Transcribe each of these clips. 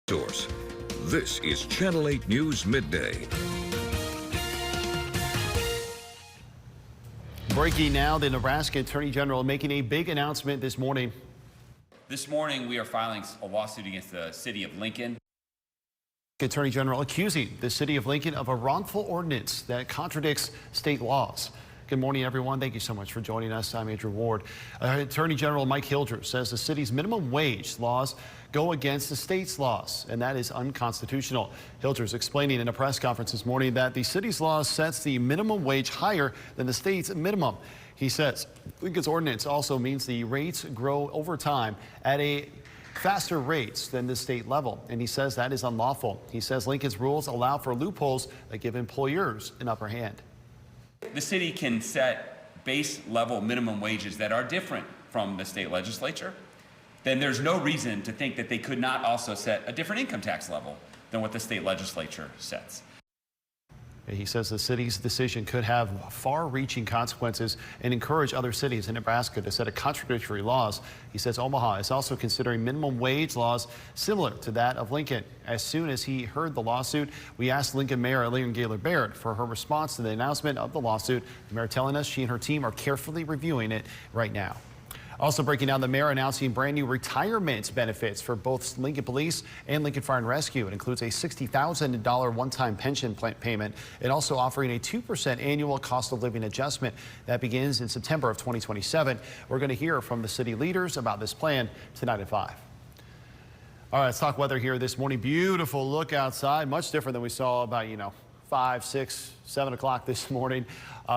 Source. This is Channel 8 News Midday. Breaking now, the Nebraska Attorney General making a big announcement this morning. This morning, we are filing a lawsuit against the city of Lincoln. Attorney General accusing the city of Lincoln of a wrongful ordinance that contradicts state laws. Good morning, everyone. Thank you so much for joining us. I'm Andrew Ward. Attorney General Mike Hilger says the city's minimum wage laws go against the state's laws, and that is unconstitutional. Hilger is explaining in a press conference this morning that the city's law sets the minimum wage higher than the state's minimum. He says Lincoln's ordinance also means the rates grow over time at a faster rates than the state level, and he says that is unlawful. He says Lincoln's rules allow for loopholes that give employers an upper hand. The city can set base level minimum wages that are different from the state legislature. Then there's no reason to think that they could not also set a different income tax level than what the state legislature sets. He says the city's decision could have far-reaching consequences and encourage other cities in Nebraska to set a contradictory laws. He says Omaha is also considering minimum wage laws similar to that of Lincoln. As soon as he heard the lawsuit, we asked Lincoln Mayor Elaine Gaylor-Baird for her response to the announcement of the lawsuit. The mayor telling us she and her team are carefully reviewing it right now. Also breaking down, the mayor announcing brand new retirement benefits for both Lincoln Police and Lincoln Fire and Rescue. It includes a $60,000 one-time pension payment and also offering a 2% annual cost of living adjustment that begins in September of 2027. We're going to hear from the city leaders about this plan tonight at 5. All right, let's talk weather here this morning. Beautiful look outside, much different than we saw about, 5, 6, 7 o'clock this morning.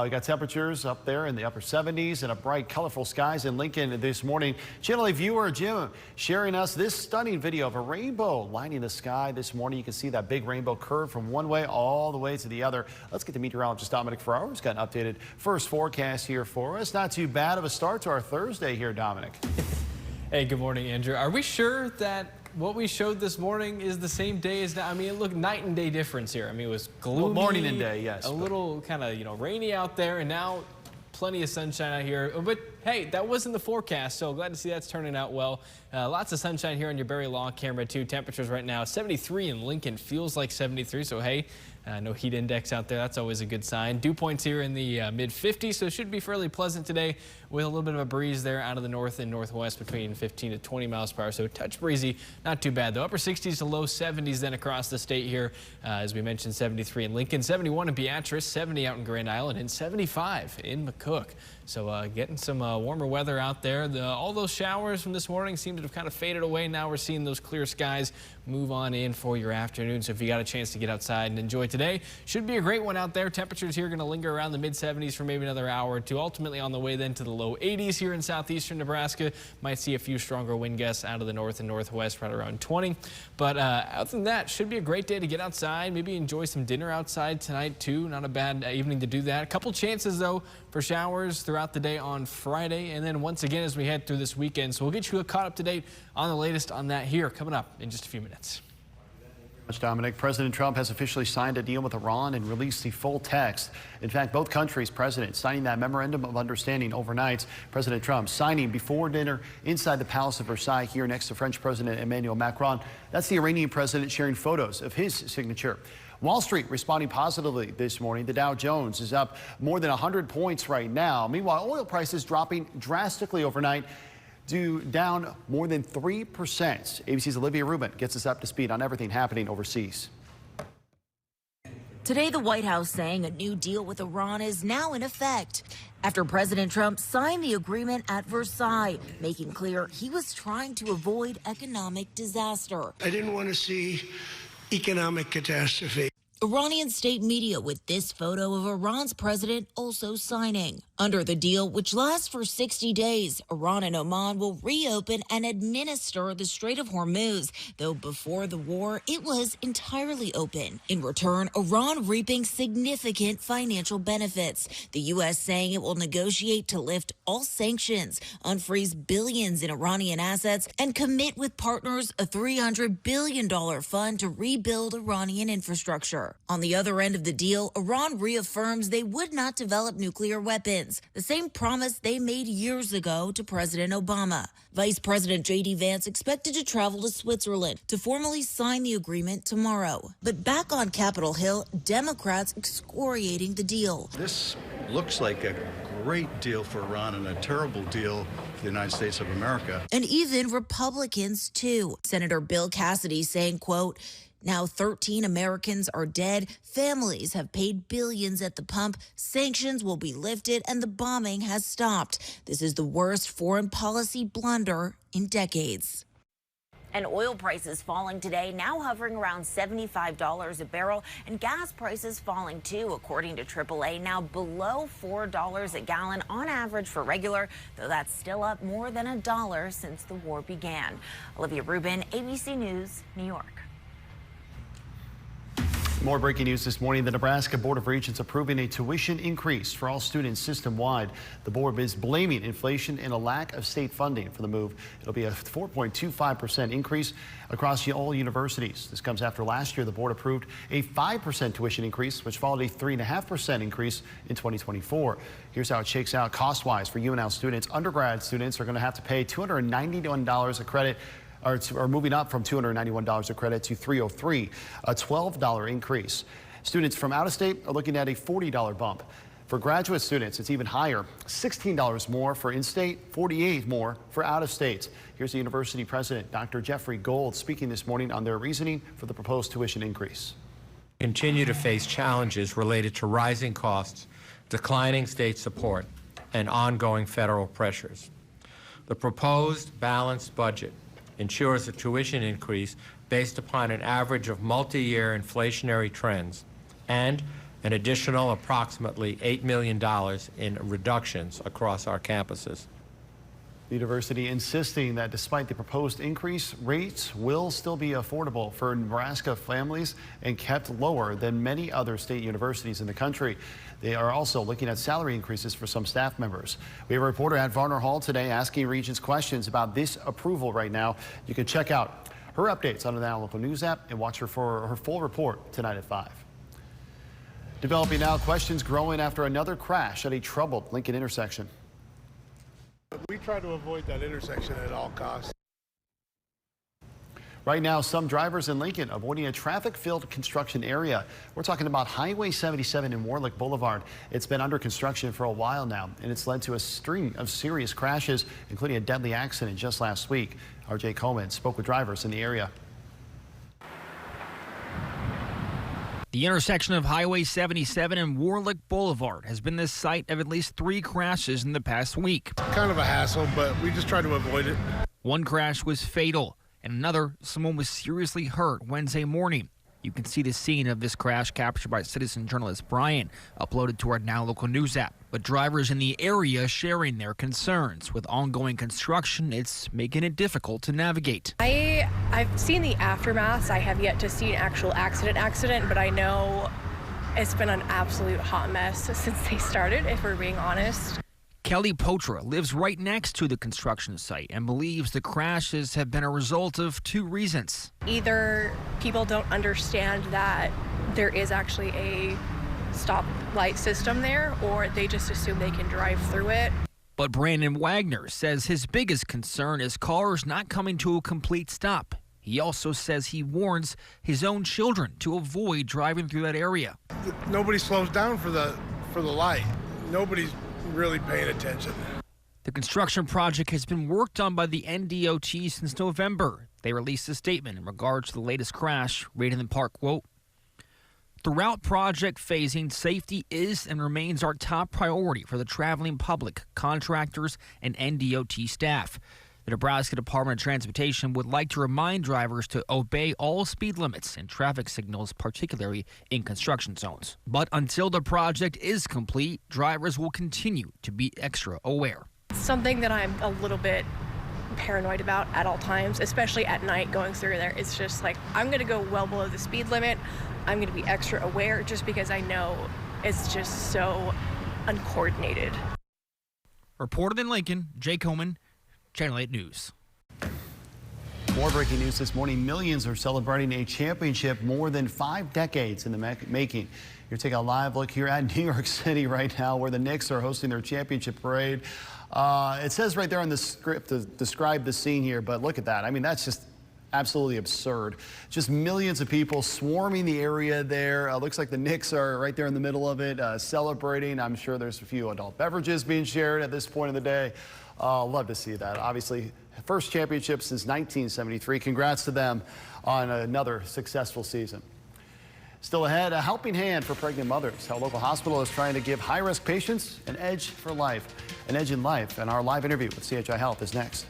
We got temperatures up there in the upper 70s and a bright, colorful skies in Lincoln this morning. Channel 8 viewer Jim sharing us this stunning video of a rainbow lining the sky this morning. You can see that big rainbow curve from one way all the way to the other. Let's get to meteorologist Dominic Ferraro, who's got an updated first forecast here for us. Not too bad of a start to our Thursday here, Dominic. Hey, good morning, Andrew. Are we sure that what we showed this morning is the same day as now? I mean, it looked night and day difference here. I mean, it was gloomy. Well, morning and day, yes. A little kind of, rainy out there, and now plenty of sunshine out here. But hey, that wasn't the forecast, so glad to see that's turning out well. Lots of sunshine here on your Berry Law camera, too. Temperatures right now, 73 in Lincoln. Feels like 73, so hey, no heat index out there. That's always a good sign. Dew points here in the mid-50s, so it should be fairly pleasant today with a little bit of a breeze there out of the north and northwest between 15 to 20 miles per hour. So touch breezy, not too bad though. Upper 60s to low 70s then across the state here. As we mentioned, 73 in Lincoln, 71 in Beatrice, 70 out in Grand Island, and 75 in McCook. So getting some warmer weather out there. All those showers from this morning seem to have kind of faded away. Now we're seeing those clear skies move on in for your afternoon. So if you got a chance to get outside and enjoy today, should be a great one out there. Temperatures here going to linger around the mid-70s for maybe another hour or two. Ultimately on the way then to the low 80s here in southeastern Nebraska. Might see a few stronger wind gusts out of the north and northwest right around 20. But other than that, should be a great day to get outside. Maybe enjoy some dinner outside tonight too. Not a bad evening to do that. A couple chances though for showers throughout the day on Friday, and then once again as we head through this weekend. So we'll get you caught up to date on the latest on that here coming up in just a few minutes. Much, Dominic. President Trump has officially signed a deal with Iran and released the full text. In fact, both countries' presidents signing that memorandum of understanding overnight. President Trump signing before dinner inside the Palace of Versailles here next to French President Emmanuel Macron. That's the Iranian president sharing photos of his signature. Wall Street responding positively this morning. The Dow Jones is up more than 100 points right now. Meanwhile, oil prices dropping drastically overnight, down more than 3%. ABC's Olivia Rubin gets us up to speed on everything happening overseas. Today, the White House saying a new deal with Iran is now in effect after President Trump signed the agreement at Versailles, making clear he was trying to avoid economic disaster. I didn't want to see economic catastrophe. Iranian state media with this photo of Iran's president also signing. Under the deal, which lasts for 60 days, Iran and Oman will reopen and administer the Strait of Hormuz, though before the war, it was entirely open. In return, Iran reaping significant financial benefits. The U.S. saying it will negotiate to lift all sanctions, unfreeze billions in Iranian assets, and commit with partners a $300 billion fund to rebuild Iranian infrastructure. war. On the other end of the deal, Iran reaffirms they would not develop nuclear weapons, the same promise they made years ago to President Obama. Vice President J.D. Vance expected to travel to Switzerland to formally sign the agreement tomorrow. But back on Capitol Hill, Democrats excoriating the deal. This looks like a great deal for Iran and a terrible deal for the United States of America. And even Republicans, too. Senator Bill Cassidy saying, quote, now 13 Americans are dead. Families have paid billions at the pump. Sanctions will be lifted and the bombing has stopped. This is the worst foreign policy blunder in decades. And oil prices falling today, now hovering around $75 a barrel, and gas prices falling too, according to AAA, now below $4 a gallon on average for regular, though that's still up more than $1 since the war began. Olivia Rubin, ABC News, New York. More breaking news this morning. The Nebraska Board of Regents approving a tuition increase for all students system-wide. The board is blaming inflation and a lack of state funding for the move. It'll be a 4.25% increase across all universities. This comes after last year the board approved a 5% tuition increase, which followed a 3.5% increase in 2024. Here's how it shakes out cost-wise for UNL students. Undergrad students are going to have to pay $291 a credit, or moving up from $291 a credit to $303, a $12 increase. Students from out of state are looking at a $40 bump. For graduate students, it's even higher, $16 more for in-state, $48 more for out of state. Here's the university president, Dr. Jeffrey Gold, speaking this morning on their reasoning for the proposed tuition increase. Continue to face challenges related to rising costs, declining state support, and ongoing federal pressures. The proposed balanced budget ensures a tuition increase based upon an average of multi-year inflationary trends and an additional approximately $8 million in reductions across our campuses. The university insisting that despite the proposed increase, rates will still be affordable for Nebraska families and kept lower than many other state universities in the country. They are also looking at salary increases for some staff members. We have a reporter at Varner Hall today asking Regents questions about this approval right now. You can check out her updates on the Now Local News app and watch her for her full report tonight at 5. Developing now, questions growing after another crash at a troubled Lincoln intersection. We try to avoid that intersection at all costs. Right now, some drivers in Lincoln avoiding a traffic-filled construction area. We're talking about Highway 77 and Warlick Boulevard. It's been under construction for a while now, and it's led to a string of serious crashes, including a deadly accident just last week. R.J. Coleman spoke with drivers in the area. The intersection of Highway 77 and Warlick Boulevard has been the site of at least 3 crashes in the past week. Kind of a hassle, but we just try to avoid it. One crash was fatal, and another, someone was seriously hurt Wednesday morning. You can see the scene of this crash captured by citizen journalist Brian, uploaded to our Now Local News app. But drivers in the area sharing their concerns. With ongoing construction, it's making it difficult to navigate. I've seen the aftermaths. I have yet to see an actual accident, but I know it's been an absolute hot mess since they started, if we're being honest. Kelly Potra lives right next to the construction site and believes the crashes have been a result of 2 reasons. Either people don't understand that there is actually a stoplight system there, or they just assume they can drive through it. But Brandon Wagner says his biggest concern is cars not coming to a complete stop. He also says he warns his own children to avoid driving through that area. Nobody slows down for the light. Nobody's really paying attention. The construction project has been worked on by the NDOT since November. They released a statement in regards to the latest crash, rated in part, quote, "Throughout project phasing, safety is and remains our top priority for the traveling public, contractors, and NDOT staff. The Nebraska Department of Transportation would like to remind drivers to obey all speed limits and traffic signals, particularly in construction zones. But until the project is complete, drivers will continue to be extra aware." Something that I'm a little bit paranoid about at all times, especially at night going through there. It's just like, I'm going to go well below the speed limit. I'm going to be extra aware just because I know it's just so uncoordinated. Reported in Lincoln, Jay Coleman, Channel 8 News. More breaking news this morning. Millions are celebrating a championship more than 5 decades in the making. You're taking a live look here at New York City right now, where the Knicks are hosting their championship parade. It says right there on the script to describe the scene here, but look at that. I mean, that's just absolutely absurd. Just millions of people swarming the area there. Looks like the Knicks are right there in the middle of it, celebrating. I'm sure there's a few adult beverages being shared at this point of the day. Love to see that. Obviously, first championship since 1973. Congrats to them on another successful season. Still ahead, a helping hand for pregnant mothers. How a local hospital is trying to give high-risk patients an edge for life, an edge in life. And our live interview with CHI Health is next.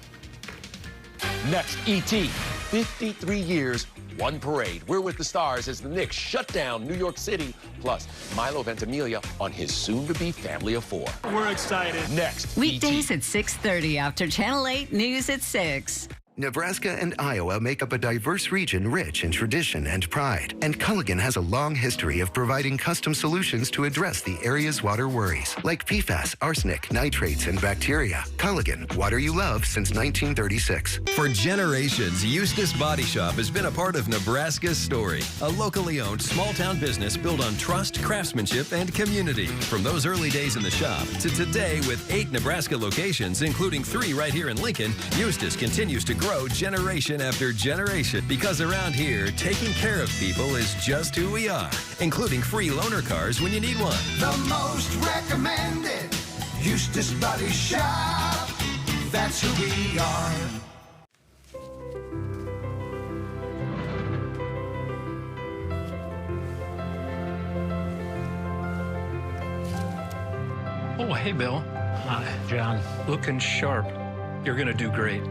Next, E.T. 53 years, one parade. We're with the stars as the Knicks shut down New York City. Plus, Milo Ventimiglia on his soon-to-be family of 4. We're excited. Next, weekdays at 6:30 after Channel 8 News at 6. Nebraska and Iowa make up a diverse region rich in tradition and pride. And Culligan has a long history of providing custom solutions to address the area's water worries, like PFAS, arsenic, nitrates, and bacteria. Culligan, water you love since 1936. For generations, Eustace Body Shop has been a part of Nebraska's story. A locally owned small-town business built on trust, craftsmanship, and community. From those early days in the shop to today with 8 Nebraska locations, including 3 right here in Lincoln, Eustace continues to grow generation after generation, because around here, taking care of people is just who we are, including free loaner cars when you need one. The most recommended Eustace Body Shop. That's who we are. Oh, hey, Bill. Hi, John. Looking sharp. You're going to do great.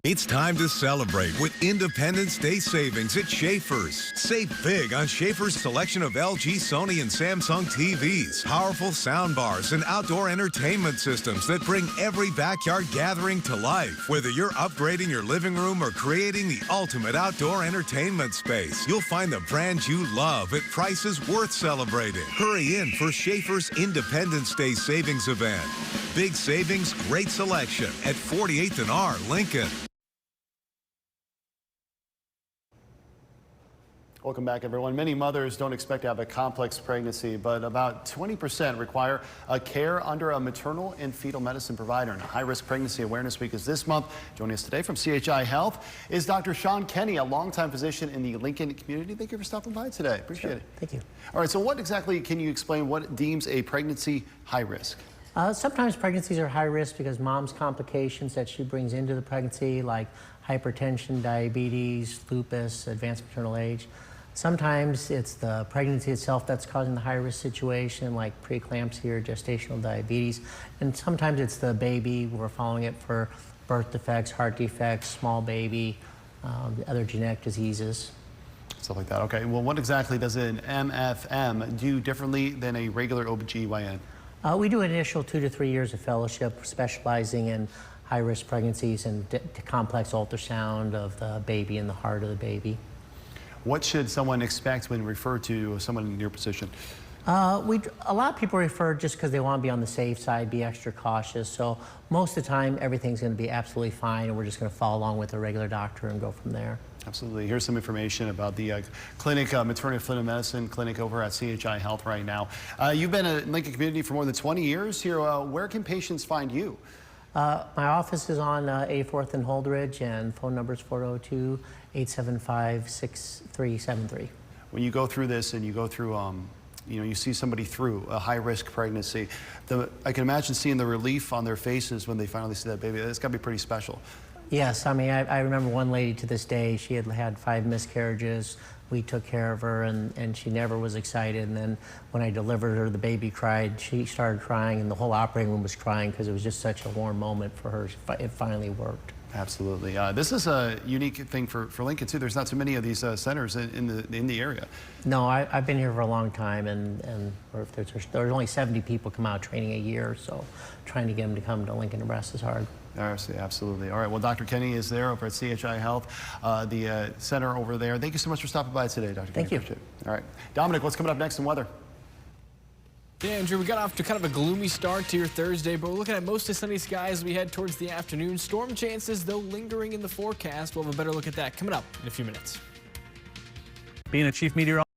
It's time to celebrate with Independence Day savings at Schaefer's. Save big on Schaefer's selection of LG, Sony, and Samsung TVs, powerful sound bars, and outdoor entertainment systems that bring every backyard gathering to life. Whether you're upgrading your living room or creating the ultimate outdoor entertainment space, you'll find the brands you love at prices worth celebrating. Hurry in for Schaefer's Independence Day savings event. Big savings, great selection at 48th and R, Lincoln. Welcome back, everyone. Many mothers don't expect to have a complex pregnancy, but about 20% require a care under a maternal and fetal medicine provider. And High-Risk Pregnancy Awareness Week is this month. Joining us today from CHI Health is Dr. Sean Kenny, a longtime physician in the Lincoln community. Thank you for stopping by today. Appreciate it. Thank you. All right, so what exactly can you explain what deems a pregnancy high risk? Sometimes pregnancies are high risk because mom's complications that she brings into the pregnancy, like hypertension, diabetes, lupus, advanced maternal age. Sometimes it's the pregnancy itself that's causing the high-risk situation, like preeclampsia or gestational diabetes. And sometimes it's the baby. We're following it for birth defects, heart defects, small baby, other genetic diseases. Stuff like that. Okay, well, what exactly does an MFM do differently than a regular OBGYN? We do an initial 2 to 3 years of fellowship, specializing in high-risk pregnancies and complex ultrasound of the baby and the heart of the baby. What should someone expect when referred to someone in your position? A lot of people refer just because they want to be on the safe side, be extra cautious. So most of the time, everything's going to be absolutely fine, and we're just going to follow along with a regular doctor and go from there. Absolutely. Here's some information about the clinic, maternity and fetal medicine clinic over at CHI Health right now. You've been in Lincoln community for more than 20 years here. Where can patients find you? My office is on 84th and Holdridge, and phone number is 402-875-6373. When you go through this and you go through, you see somebody through a high-risk pregnancy, I can imagine seeing the relief on their faces when they finally see that baby. It's got to be pretty special. Yes, I mean, I remember one lady to this day, she had had 5 miscarriages. We took care of her, and she never was excited. And then when I delivered her, the baby cried. She started crying, and the whole operating room was crying because it was just such a warm moment for her. It finally worked. Absolutely. This is a unique thing for Lincoln, too. There's not too many of these centers in the area. No, I've been here for a long time, and there's only 70 people come out training a year, so trying to get them to come to Lincoln, Nebraska is hard. Absolutely. All right. Well, Dr. Kenny is there over at CHI Health, the center over there. Thank you so much for stopping by today, Dr. Kenny. Thank you. All right. Dominic, what's coming up next in weather? Yeah, Andrew, we got off to kind of a gloomy start to your Thursday, but we're looking at mostly sunny skies as we head towards the afternoon. Storm chances, though, lingering in the forecast. We'll have a better look at that coming up in a few minutes. Being a chief meteorologist.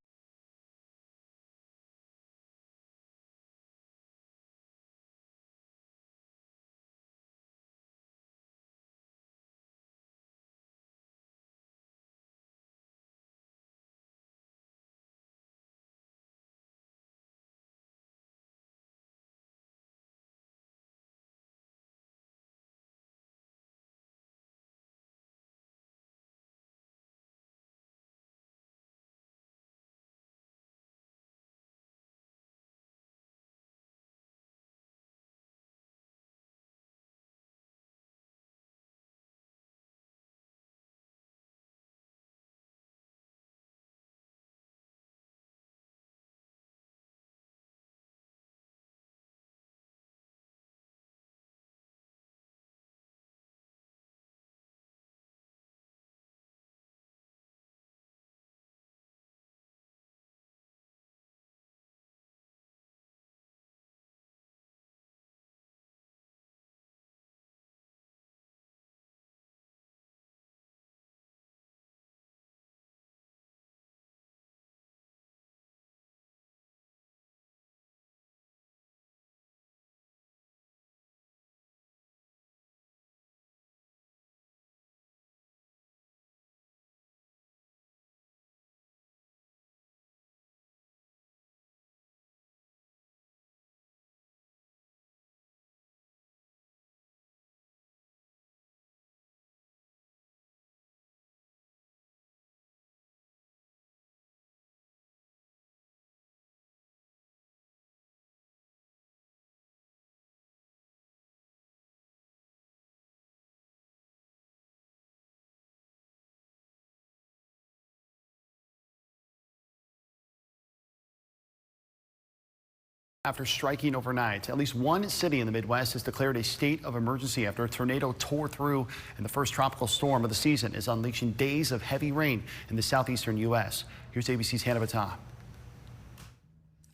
After striking overnight, at least one city in the Midwest has declared a state of emergency after a tornado tore through, and the first tropical storm of the season is unleashing days of heavy rain in the southeastern U.S. Here's ABC's Hannah Battah.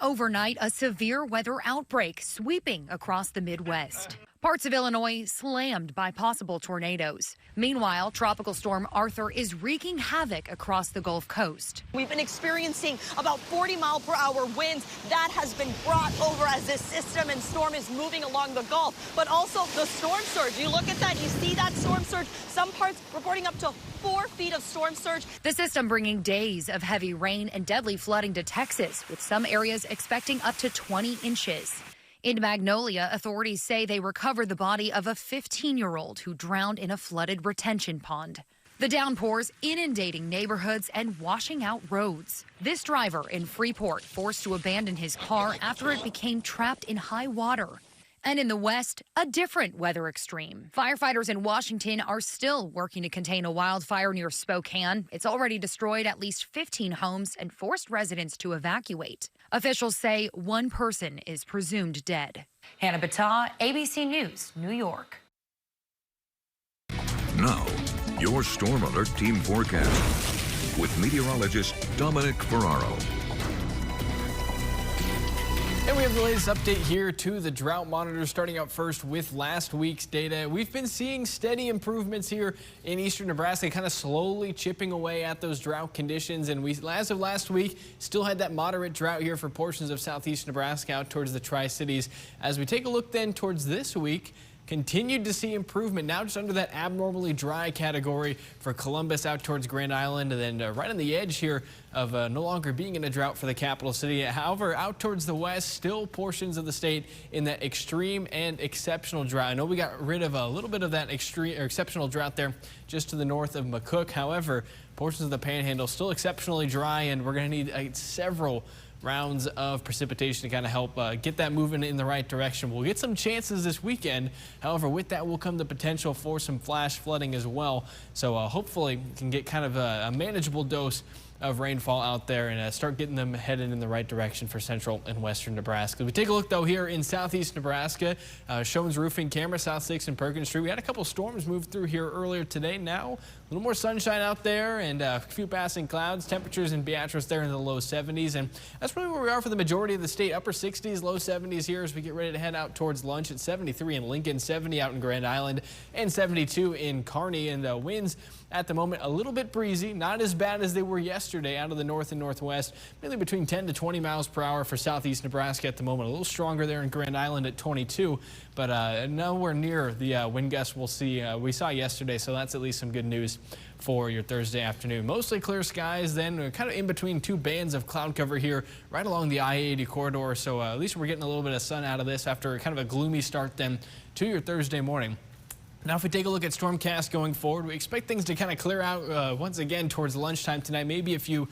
Overnight, a severe weather outbreak sweeping across the Midwest. Parts of Illinois slammed by possible tornadoes. Meanwhile, Tropical Storm Arthur is wreaking havoc across the Gulf Coast. We've been experiencing about 40-mile-per-hour winds. That has been brought over as this system and storm is moving along the Gulf. But also the storm surge. You look at that, you see that storm surge. Some parts reporting up to 4 feet of storm surge. The system bringing days of heavy rain and deadly flooding to Texas, with some areas expecting up to 20 inches. In Magnolia, authorities say they recovered the body of a 15-year-old who drowned in a flooded retention pond. The downpours inundating neighborhoods and washing out roads. This driver in Freeport forced to abandon his car after it became trapped in high water. And in the West, a different weather extreme. Firefighters in Washington are still working to contain a wildfire near Spokane. It's already destroyed at least 15 homes and forced residents to evacuate. Officials say one person is presumed dead. Hannah Battah, ABC News, New York. Now, your Storm Alert Team forecast with meteorologist Dominic Ferraro. And we have the latest update here to the drought monitor, starting out first with last week's data. We've been seeing steady improvements here in eastern Nebraska, kind of slowly chipping away at those drought conditions. And we, as of last week, still had that moderate drought here for portions of southeast Nebraska out towards the Tri-Cities. As we take a look then towards this week, continued to see improvement, now just under that abnormally dry category for Columbus out towards Grand Island, and then right on the edge here of no longer being in a drought for the capital city. However, out towards the west, still portions of the state in that extreme and exceptional drought. I know we got rid of a little bit of that extreme or exceptional drought there just to the north of McCook. However, portions of the panhandle still exceptionally dry, and we're going to need several rounds of precipitation to kind of help get that moving in the right direction. We'll get some chances this weekend. However, with that will come the potential for some flash flooding as well. So hopefully we can get kind of a manageable dose of rainfall out there and start getting them headed in the right direction for central and western Nebraska. We take a look, though, here in southeast Nebraska. Shows roofing camera, South 6th and Perkins Street. We had a couple storms move through here earlier today. Now, a little more sunshine out there and a few passing clouds. Temperatures in Beatrice there in the low 70s. And that's really where we are for the majority of the state. Upper 60s, low 70s here as we get ready to head out towards lunch at 73 in Lincoln, 70 out in Grand Island, and 72 in Kearney. And the winds at the moment a little bit breezy, not as bad as they were yesterday out of the north and northwest, mainly between 10 to 20 miles per hour for southeast Nebraska at the moment. A little stronger there in Grand Island at 22, but nowhere near the wind gusts we saw yesterday, so that's at least some good news for your Thursday afternoon. Mostly clear skies, then kind of in between two bands of cloud cover here right along the I-80 corridor, so at least we're getting a little bit of sun out of this after kind of a gloomy start then to your Thursday morning. Now, if we take a look at Stormcast going forward, we expect things to kind of clear out once again towards lunchtime tonight. Maybe a few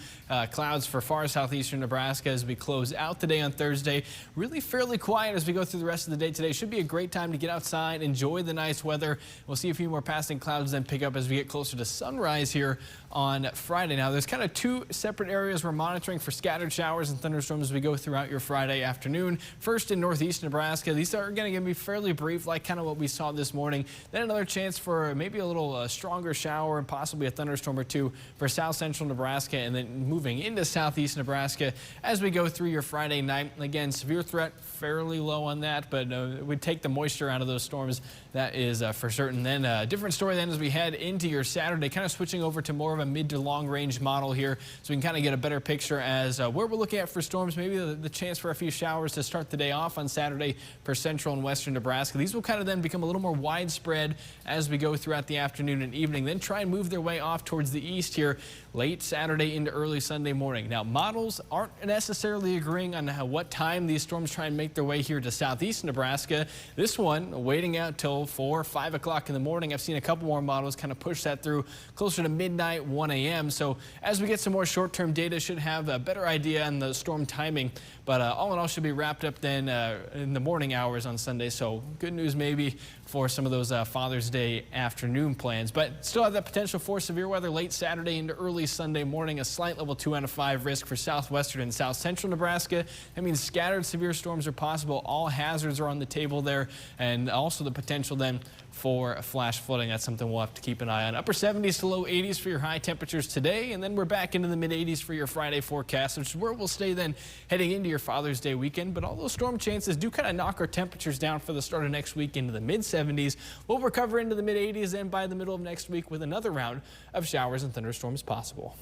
clouds for far southeastern Nebraska as we close out the day on Thursday. Really fairly quiet as we go through the rest of the day today. Should be a great time to get outside, enjoy the nice weather. We'll see a few more passing clouds then pick up as we get closer to sunrise here on Friday. Now, there's kind of two separate areas we're monitoring for scattered showers and thunderstorms as we go throughout your Friday afternoon. First in northeast Nebraska, these are going to be fairly brief, like kind of what we saw this morning. Then another chance for maybe a little stronger shower and possibly a thunderstorm or two for south central Nebraska, and then moving into southeast Nebraska as we go through your Friday night. Again, severe threat fairly low on that, but we'd take the moisture out of those storms. That is for certain. Then a different story then as we head into your Saturday, kind of switching over to more of a mid to long range model here so we can kind of get a better picture as where we're looking at for storms, maybe the chance for a few showers to start the day off on Saturday for central and western Nebraska. These will kind of then become a little more widespread as we go throughout the afternoon and evening, then try and move their way off towards the east here late Saturday into early Sunday morning. Now, models aren't necessarily agreeing on what time these storms try and make their way here to southeast Nebraska. This one waiting out till 4 or 5 o'clock in the morning. I've seen a couple more models kind of push that through closer to midnight, 1 a.m. So as we get some more short-term data, should have a better idea on the storm timing. But all in all, should be wrapped up then in the morning hours on Sunday. So good news maybe for some of those Father's Day afternoon plans. But still have that potential for severe weather late Saturday into early Sunday morning. A slight level 2 out of 5 risk for southwestern and south central Nebraska. That means scattered severe storms are possible. All hazards are on the table there, and also the potential then for flash flooding. That's something we'll have to keep an eye on. Upper 70s to low 80s for your high temperatures today, and then we're back into the mid 80s for your Friday forecast, which is where we'll stay then heading into your Father's Day weekend. But all those storm chances do kind of knock our temperatures down for the start of next week into the mid 70s. We'll recover into the mid 80s and by the middle of next week with another round of showers and thunderstorms possible.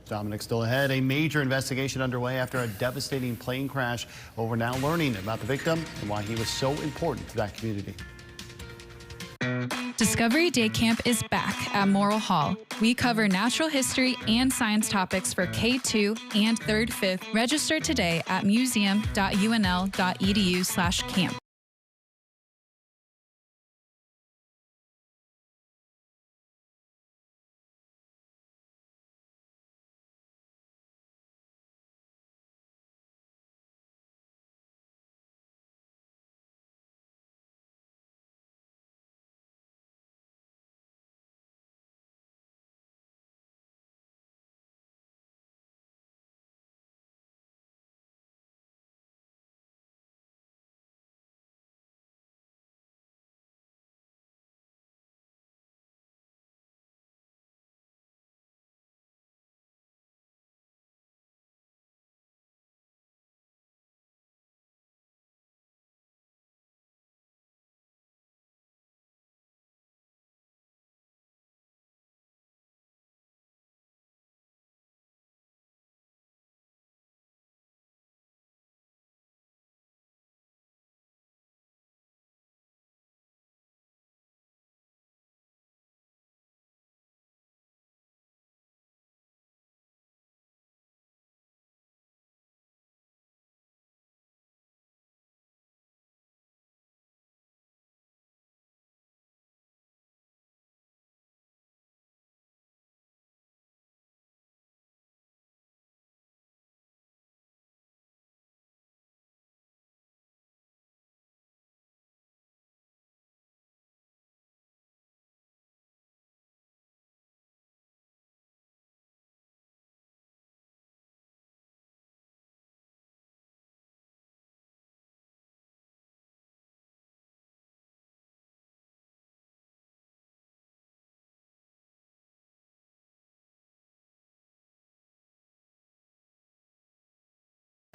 Dominic, still ahead. A major investigation underway after a devastating plane crash. Well, we're now learning about the victim and why he was so important to that community. Discovery Day Camp is back at Morrill Hall. We cover natural history and science topics for K2 and 3rd, 5th. Register today at museum.unl.edu/camp.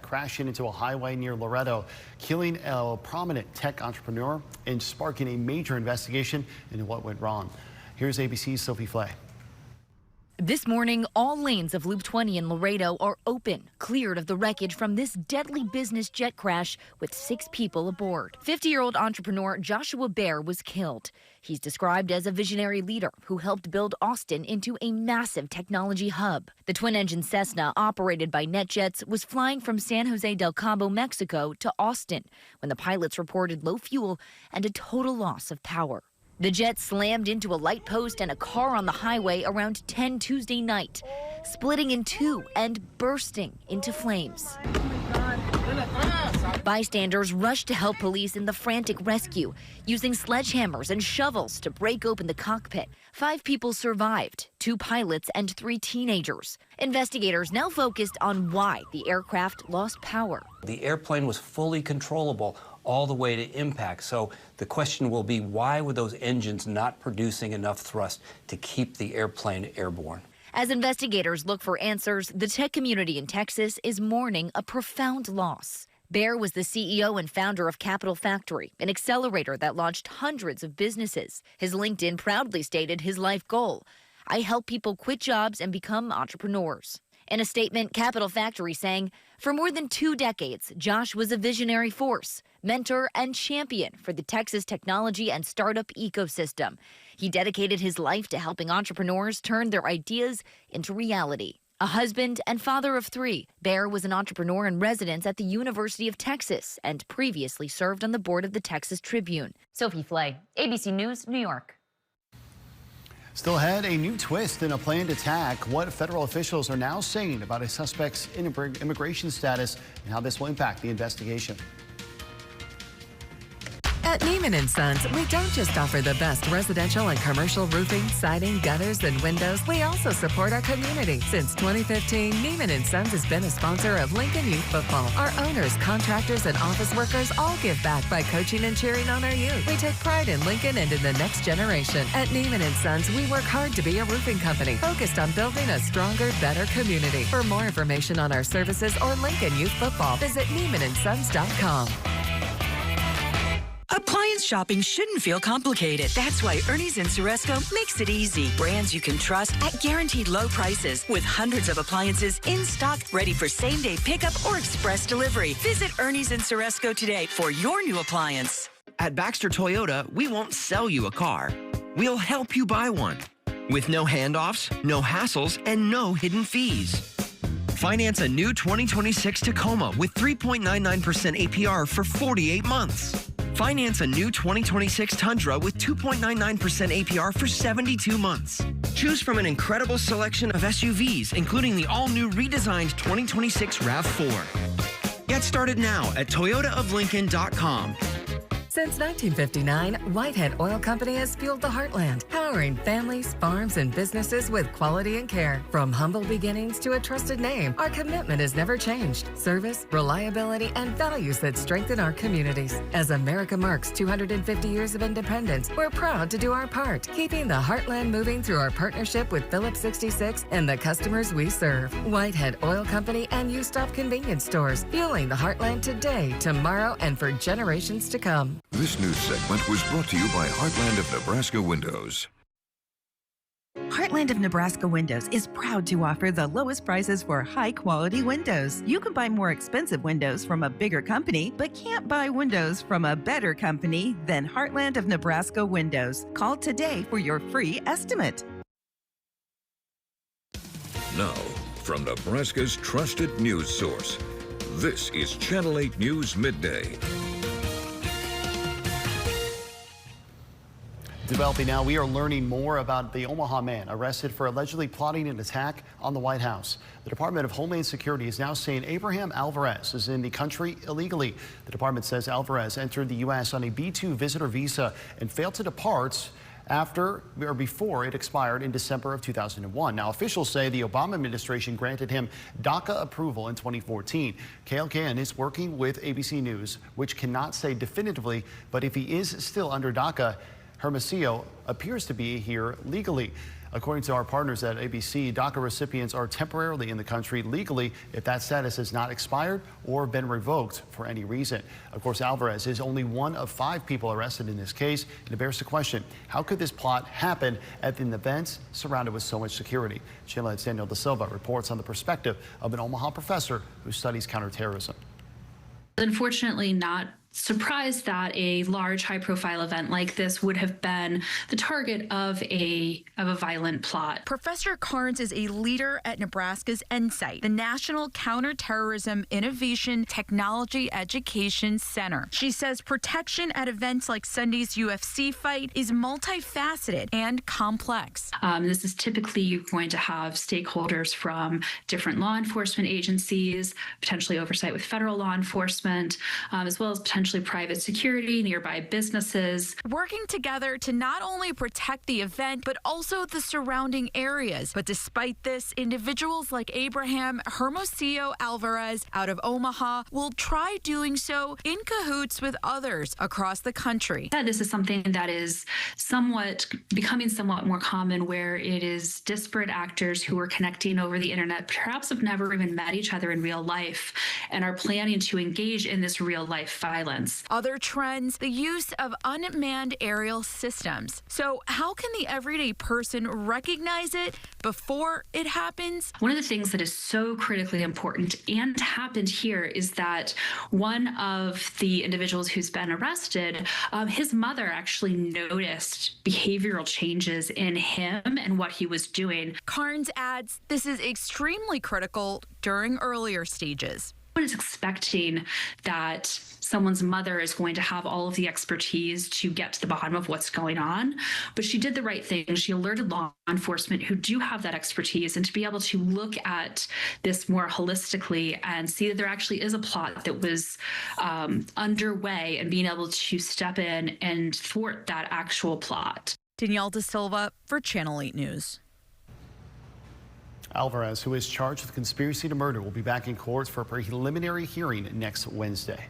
crashing into a highway near Loretto, killing a prominent tech entrepreneur and sparking a major investigation into what went wrong. Here's ABC's Sophie Flay. This morning, all lanes of Loop 20 in Laredo are open, cleared of the wreckage from this deadly business jet crash with 6 people aboard. 50-year-old entrepreneur Joshua Bear was killed. He's described as a visionary leader who helped build Austin into a massive technology hub. The twin-engine Cessna, operated by NetJets, was flying from San Jose del Cabo, Mexico to Austin when the pilots reported low fuel and a total loss of power. The jet slammed into a light post and a car on the highway around 10 Tuesday night, splitting in two and bursting into flames. Bystanders rushed to help police in the frantic rescue, using sledgehammers and shovels to break open the cockpit. 5 people survived, 2 pilots and 3 teenagers. Investigators now focused on why the aircraft lost power. The airplane was fully controllable all the way to impact. So the question will be, why were those engines not producing enough thrust to keep the airplane airborne? As investigators look for answers, the tech community in Texas is mourning a profound loss. Bear was the CEO and founder of Capital Factory, an accelerator that launched hundreds of businesses. His LinkedIn proudly stated his life goal: "I help people quit jobs and become entrepreneurs." In a statement, Capital Factory saying, "For more than 2 decades, Josh was a visionary force, mentor, and champion for the Texas technology and startup ecosystem. He dedicated his life to helping entrepreneurs turn their ideas into reality." A husband and father of 3, Bear was an entrepreneur in residence at the University of Texas and previously served on the board of the Texas Tribune. Sophie Flay, ABC News, New York. Still ahead, a new twist in a planned attack. What federal officials are now saying about a suspect's immigration status and how this will impact the investigation. At Neiman & Sons, we don't just offer the best residential and commercial roofing, siding, gutters, and windows. We also support our community. Since 2015, Neiman & Sons has been a sponsor of Lincoln Youth Football. Our owners, contractors, and office workers all give back by coaching and cheering on our youth. We take pride in Lincoln and in the next generation. At Neiman & Sons, we work hard to be a roofing company focused on building a stronger, better community. For more information on our services or Lincoln Youth Football, visit NeimanandSons.com. Appliance shopping shouldn't feel complicated. That's why Ernie's in Ceresco makes it easy. Brands you can trust at guaranteed low prices with hundreds of appliances in stock, ready for same-day pickup or express delivery. Visit Ernie's in Ceresco today for your new appliance. At Baxter Toyota, we won't sell you a car. We'll help you buy one. With no handoffs, no hassles, and no hidden fees. Finance a new 2026 Tacoma with 3.99% APR for 48 months. Finance a new 2026 Tundra with 2.99% APR for 72 months. Choose from an incredible selection of SUVs, including the all-new redesigned 2026 RAV4. Get started now at toyotaoflincoln.com. Since 1959, Whitehead Oil Company has fueled the heartland, powering families, farms, and businesses with quality and care. From humble beginnings to a trusted name, our commitment has never changed. Service, reliability, and values that strengthen our communities. As America marks 250 years of independence, we're proud to do our part, keeping the heartland moving through our partnership with Phillips 66 and the customers we serve. Whitehead Oil Company and U-Stop convenience stores, fueling the heartland today, tomorrow, and for generations to come. This news segment was brought to you by Heartland of Nebraska Windows. Heartland of Nebraska Windows is proud to offer the lowest prices for high-quality windows. You can buy more expensive windows from a bigger company, but can't buy windows from a better company than Heartland of Nebraska Windows. Call today for your free estimate. Now, from Nebraska's trusted news source, this is Channel 8 News Midday. Developing now, we are learning more about the Omaha man arrested for allegedly plotting an attack on the White House. The Department of Homeland Security is now saying Abraham Alvarez is in the country illegally. The department says Alvarez entered the U.S. on a B-2 visitor visa and failed to depart before it expired in December of 2001. Now, officials say the Obama administration granted him DACA approval in 2014. KLKN is working with ABC News, which cannot say definitively, but if he is still under DACA, Hermosillo appears to be here legally. According to our partners at ABC, DACA recipients are temporarily in the country legally if that status has not expired or been revoked for any reason. Of course, Alvarez is only one of 5 people arrested in this case, and it bears the question, how could this plot happen at an event surrounded with so much security? Channel 8's Daniel Da Silva reports on the perspective of an Omaha professor who studies counterterrorism. Unfortunately, not surprised that a large, high-profile event like this would have been the target of a violent plot. Professor Carnes is a leader at Nebraska's NSITE, the National Counterterrorism Innovation Technology Education Center. She says protection at events like Sunday's UFC fight is multifaceted and complex. This is typically you're going to have stakeholders from different law enforcement agencies, potentially oversight with federal law enforcement, as well as potentially private security, nearby businesses. Working together to not only protect the event, but also the surrounding areas. But despite this, individuals like Abraham Hermosillo Alvarez out of Omaha will try doing so in cahoots with others across the country. This is something that is becoming somewhat more common, where it is disparate actors who are connecting over the internet, perhaps have never even met each other in real life, and are planning to engage in this real life violence. Other trends, the use of unmanned aerial systems. So how can the everyday person recognize it before it happens? One of the things that is so critically important and happened here is that one of the individuals who's been arrested, his mother actually noticed behavioral changes in him and what he was doing. Carnes adds this is extremely critical during earlier stages. One is expecting that someone's mother is going to have all of the expertise to get to the bottom of what's going on, but she did the right thing. She alerted law enforcement who do have that expertise, and to be able to look at this more holistically and see that there actually is a plot that was underway, and being able to step in and thwart that actual plot. Danielle Da Silva for Channel 8 News. Alvarez, who is charged with conspiracy to murder, will be back in court for a preliminary hearing next Wednesday.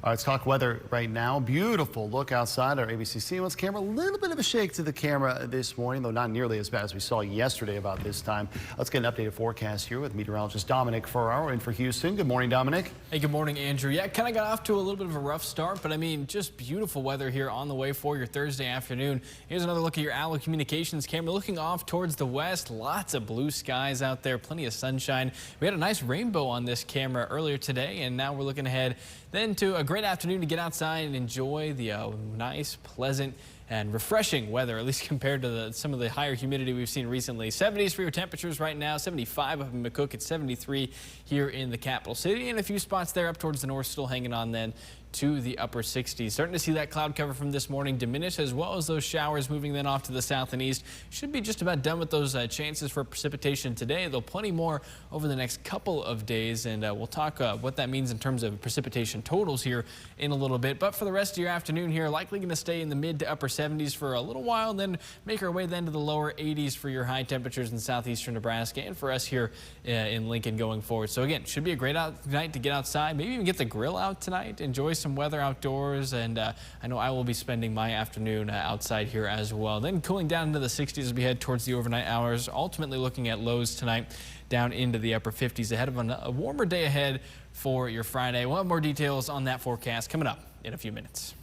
All right, let's talk weather right now. Beautiful look outside our ABC CMO's camera. A little bit of a shake to the camera this morning, though not nearly as bad as we saw yesterday about this time. Let's get an updated forecast here with meteorologist Dominic Ferraro in for Houston. Good morning, Dominic. Hey, good morning, Andrew. Yeah, kind of got off to a little bit of a rough start, but I mean, just beautiful weather here on the way for your Thursday afternoon. Here's another look at your Allo Communications camera. Looking off towards the west, lots of blue skies out there, plenty of sunshine. We had a nice rainbow on this camera earlier today, and now we're looking ahead then to a great afternoon to get outside and enjoy the nice, pleasant, and refreshing weather, at least compared to some of the higher humidity we've seen recently. 70s for your temperatures right now, 75 up in McCook, it's 73 here in the capital city, and a few spots there up towards the north still hanging on then to the upper 60s. Starting to see that cloud cover from this morning diminish, as well as those showers moving then off to the south and east. Should be just about done with those chances for precipitation today, though plenty more over the next couple of days, and we'll talk what that means in terms of precipitation totals here in a little bit. But for the rest of your afternoon here, likely going to stay in the mid to upper 70s for a little while, and then make our way then to the lower 80s for your high temperatures in southeastern Nebraska and for us here in Lincoln going forward. So again, should be a great night to get outside, maybe even get the grill out tonight, enjoy some weather outdoors, and I know I will be spending my afternoon outside here as well. Then cooling down into the 60s as we head towards the overnight hours, ultimately looking at lows tonight down into the upper 50s ahead of a warmer day ahead for your Friday. We'll have more details on that forecast coming up in a few minutes.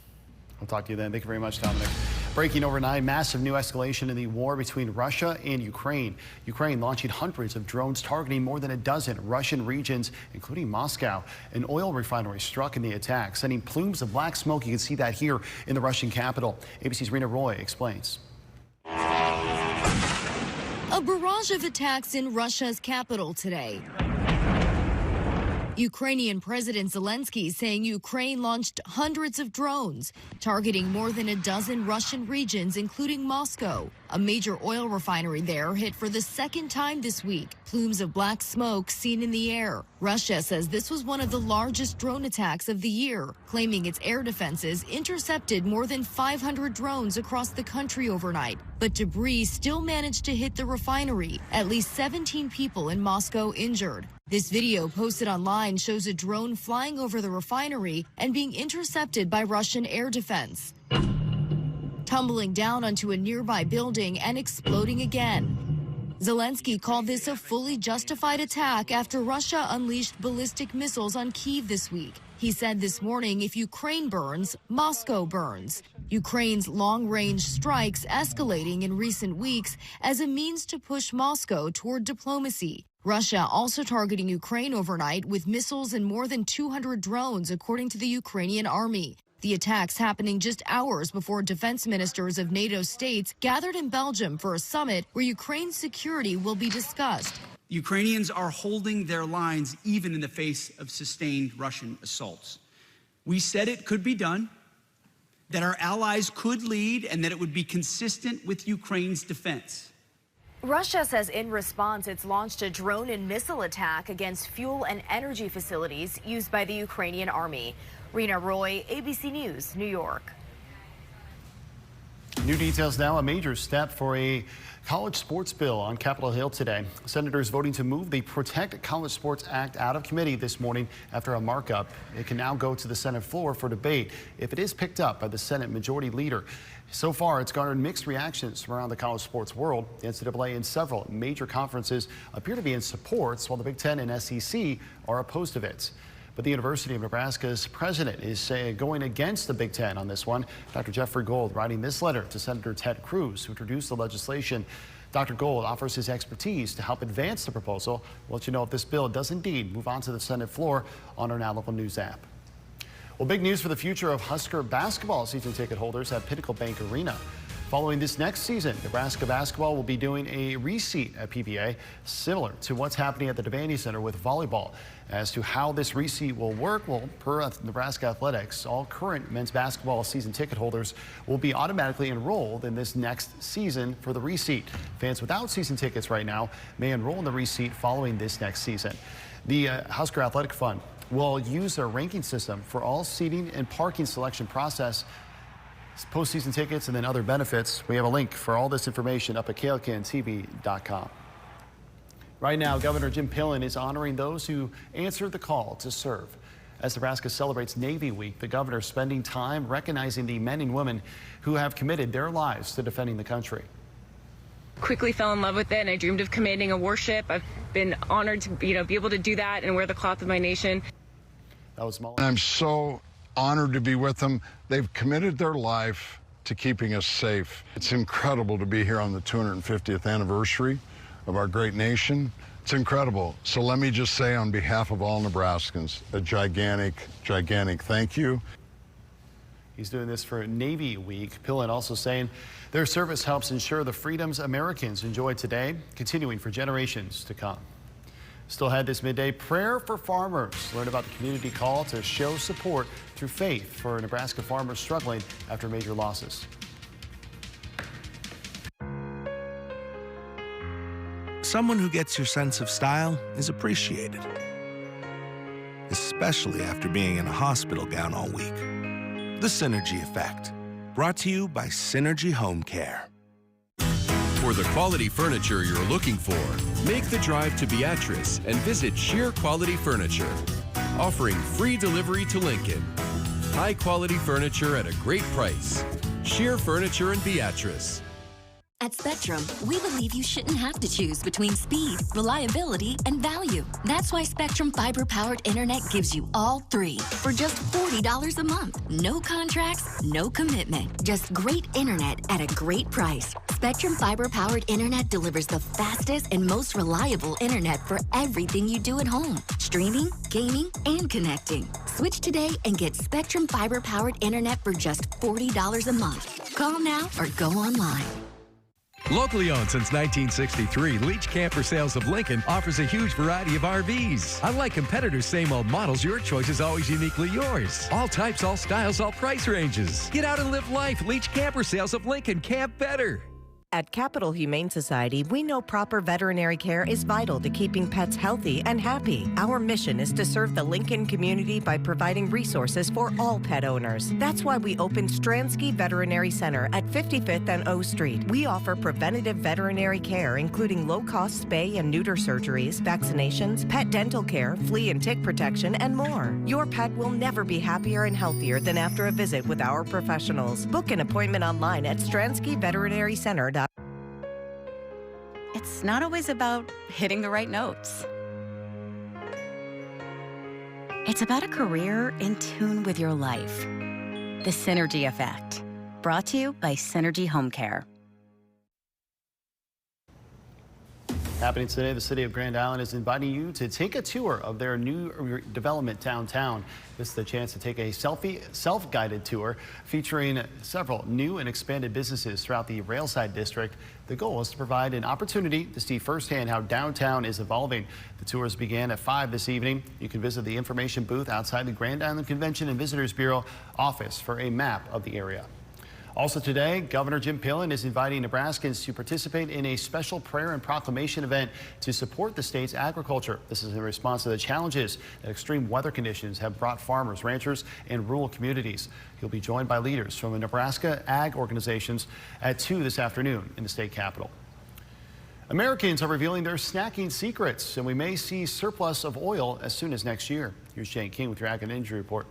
We'll talk to you then. Thank you very much, Dominic. Breaking overnight, massive new escalation in the war between Russia and Ukraine. Ukraine launching hundreds of drones targeting more than a dozen Russian regions, including Moscow. An oil refinery struck in the attack, sending plumes of black smoke. You can see that here in the Russian capital. ABC's Rena Roy explains. A barrage of attacks in Russia's capital today. Ukrainian President Zelensky saying Ukraine launched hundreds of drones, targeting more than a dozen Russian regions, including Moscow. A major oil refinery there hit for the second time this week. Plumes of black smoke seen in the air. Russia says this was one of the largest drone attacks of the year, claiming its air defenses intercepted more than 500 drones across the country overnight. But debris still managed to hit the refinery. At least 17 people in Moscow injured. This video posted online shows a drone flying over the refinery and being intercepted by Russian air defense. tumbling down onto a nearby building and exploding again. Zelensky called this a fully justified attack after Russia unleashed ballistic missiles on Kyiv this week. He said this morning, if Ukraine burns, Moscow burns. Ukraine's long-range strikes escalating in recent weeks as a means to push Moscow toward diplomacy. Russia also targeting Ukraine overnight with missiles and more than 200 drones, according to the Ukrainian army. The attacks happening just hours before defense ministers of NATO states gathered in Belgium for a summit where Ukraine's security will be discussed. Ukrainians are holding their lines even in the face of sustained Russian assaults. We said it could be done, that our allies could lead, and that it would be consistent with Ukraine's defense. Russia says in response it's launched a drone and missile attack against fuel and energy facilities used by the Ukrainian army. Rena Roy, ABC News, New York. New details now. A major step for a college sports bill on Capitol Hill today. Senators voting to move the Protect College Sports Act out of committee this morning after a markup. It can now go to the Senate floor for debate if it is picked up by the Senate Majority Leader. So far, it's garnered mixed reactions from around the college sports world. The NCAA and several major conferences appear to be in support, while the Big Ten and SEC are opposed to it. But the University of Nebraska's president is going against the Big Ten on this one. Dr. Jeffrey Gold writing this letter to Senator Ted Cruz, who introduced the legislation. Dr. Gold offers his expertise to help advance the proposal. We'll let you know if this bill does indeed move on to the Senate floor on our Now Local News app. Well, big news for the future of Husker basketball season ticket holders at Pinnacle Bank Arena. Following this next season, Nebraska basketball will be doing a reseat at PBA, similar to what's happening at the Devaney Center with volleyball. As to how this reseat will work, well, per Nebraska Athletics, all current men's basketball season ticket holders will be automatically enrolled in this next season for the reseat. Fans without season tickets right now may enroll in the reseat following this next season. The Husker Athletic Fund will use their ranking system for all seating and parking selection process, postseason tickets, and then other benefits. We have a link for all this information up at klkntv.com. Right now, Governor Jim Pillen is honoring those who answered the call to serve. As Nebraska celebrates Navy Week, the governor is spending time recognizing the men and women who have committed their lives to defending the country. Quickly fell in love with it, and I dreamed of commanding a warship. I've been honored to be able to do that and wear the cloth of my nation. That was Mullen. I'm so honored to be with them. They've committed their life to keeping us safe. It's incredible to be here on the 250th anniversary of our great nation. It's incredible. So let me just say on behalf of all Nebraskans, a gigantic, gigantic thank you. He's doing this for Navy Week. Pillen also saying their service helps ensure the freedoms Americans enjoy today, continuing for generations to come. Still ahead this midday, prayer for farmers. Learn about the community call to show support through faith for Nebraska farmers struggling after major losses. Someone who gets your sense of style is appreciated, especially after being in a hospital gown all week. The Synergy Effect, brought to you by Synergy Home Care. For the quality furniture you're looking for, make the drive to Beatrice and visit Sheer Quality Furniture, offering free delivery to Lincoln. High quality furniture at a great price. Sheer Furniture in Beatrice. At Spectrum, we believe you shouldn't have to choose between speed, reliability, and value. That's why Spectrum fiber-powered internet gives you all three for just $40 a month. No contracts, no commitment. Just great internet at a great price. Spectrum fiber-powered internet delivers the fastest and most reliable internet for everything you do at home. Streaming, gaming, and connecting. Switch today and get Spectrum fiber-powered internet for just $40 a month. Call now or go online. Locally owned since 1963, Leach Camper Sales of Lincoln offers a huge variety of RVs. Unlike competitors' same old models, your choice is always uniquely yours. All types, all styles, all price ranges. Get out and live life. Leach Camper Sales of Lincoln. Camp better. At Capital Humane Society, we know proper veterinary care is vital to keeping pets healthy and happy. Our mission is to serve the Lincoln community by providing resources for all pet owners. That's why we opened Stransky Veterinary Center at 55th and O Street. We offer preventative veterinary care, including low-cost spay and neuter surgeries, vaccinations, pet dental care, flea and tick protection, and more. Your pet will never be happier and healthier than after a visit with our professionals. Book an appointment online at StranskyVeterinaryCenter.com. It's not always about hitting the right notes. It's about a career in tune with your life. The Synergy Effect. Brought to you by Synergy Home Care. Happening today, the city of Grand Island is inviting you to take a tour of their new development downtown. This is the chance to take a self-guided tour featuring several new and expanded businesses throughout the Railside district. The goal is to provide an opportunity to see firsthand how downtown is evolving. The tours began at 5 this evening. You can visit the information booth outside the Grand Island Convention and Visitors Bureau office for a map of the area. Also today, Governor Jim Pillen is inviting Nebraskans to participate in a special prayer and proclamation event to support the state's agriculture. This is in response to the challenges that extreme weather conditions have brought farmers, ranchers, and rural communities. He'll be joined by leaders from the Nebraska ag organizations at 2 this afternoon in the state capitol. Americans are revealing their snacking secrets, and we may see surplus of oil as soon as next year. Here's Jane King with your Ag and Energy Report.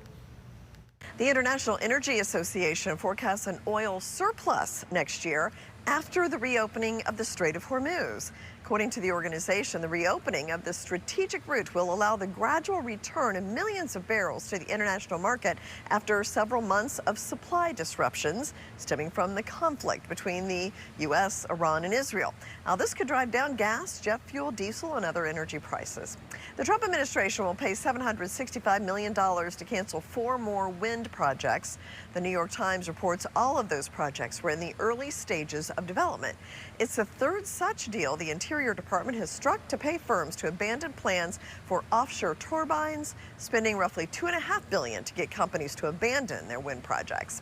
The International Energy Association forecasts an oil surplus next year after the reopening of the Strait of Hormuz. According to the organization, the reopening of the strategic route will allow the gradual return of millions of barrels to the international market after several months of supply disruptions stemming from the conflict between the U.S., Iran, and Israel. Now, this could drive down gas, jet fuel, diesel, and other energy prices. The Trump administration will pay $765 million to cancel 4 more wind projects. The New York Times reports all of those projects were in the early stages of development. It's the third such deal the Interior Department has struck to pay firms to abandon plans for offshore turbines, spending roughly $2.5 billion to get companies to abandon their wind projects.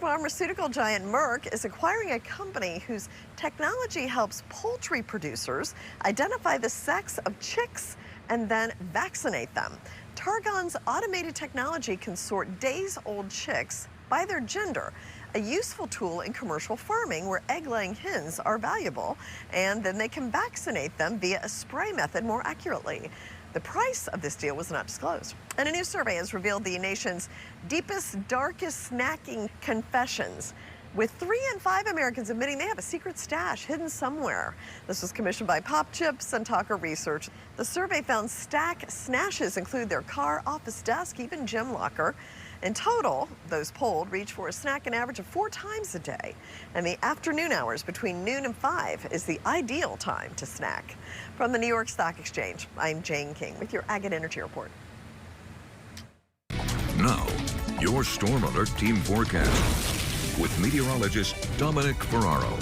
Pharmaceutical giant Merck is acquiring a company whose technology helps poultry producers identify the sex of chicks and then vaccinate them. Targon's automated technology can sort days-old chicks by their gender, a useful tool in commercial farming where egg-laying hens are valuable, and then they can vaccinate them via a spray method more accurately. The price of this deal was not disclosed. And a new survey has revealed the nation's deepest, darkest snacking confessions, with 3 in 5 Americans admitting they have a secret stash hidden somewhere. This was commissioned by Pop Chips and Talker Research. The survey found snashes include their car, office desk, even gym locker. In total, those polled reach for a snack an average of 4 times a day. And the afternoon hours between noon and 5 is the ideal time to snack. From the New York Stock Exchange, I'm Jane King with your Ag and Energy Report. Now, your Storm Alert Team forecast with meteorologist Dominic Ferraro.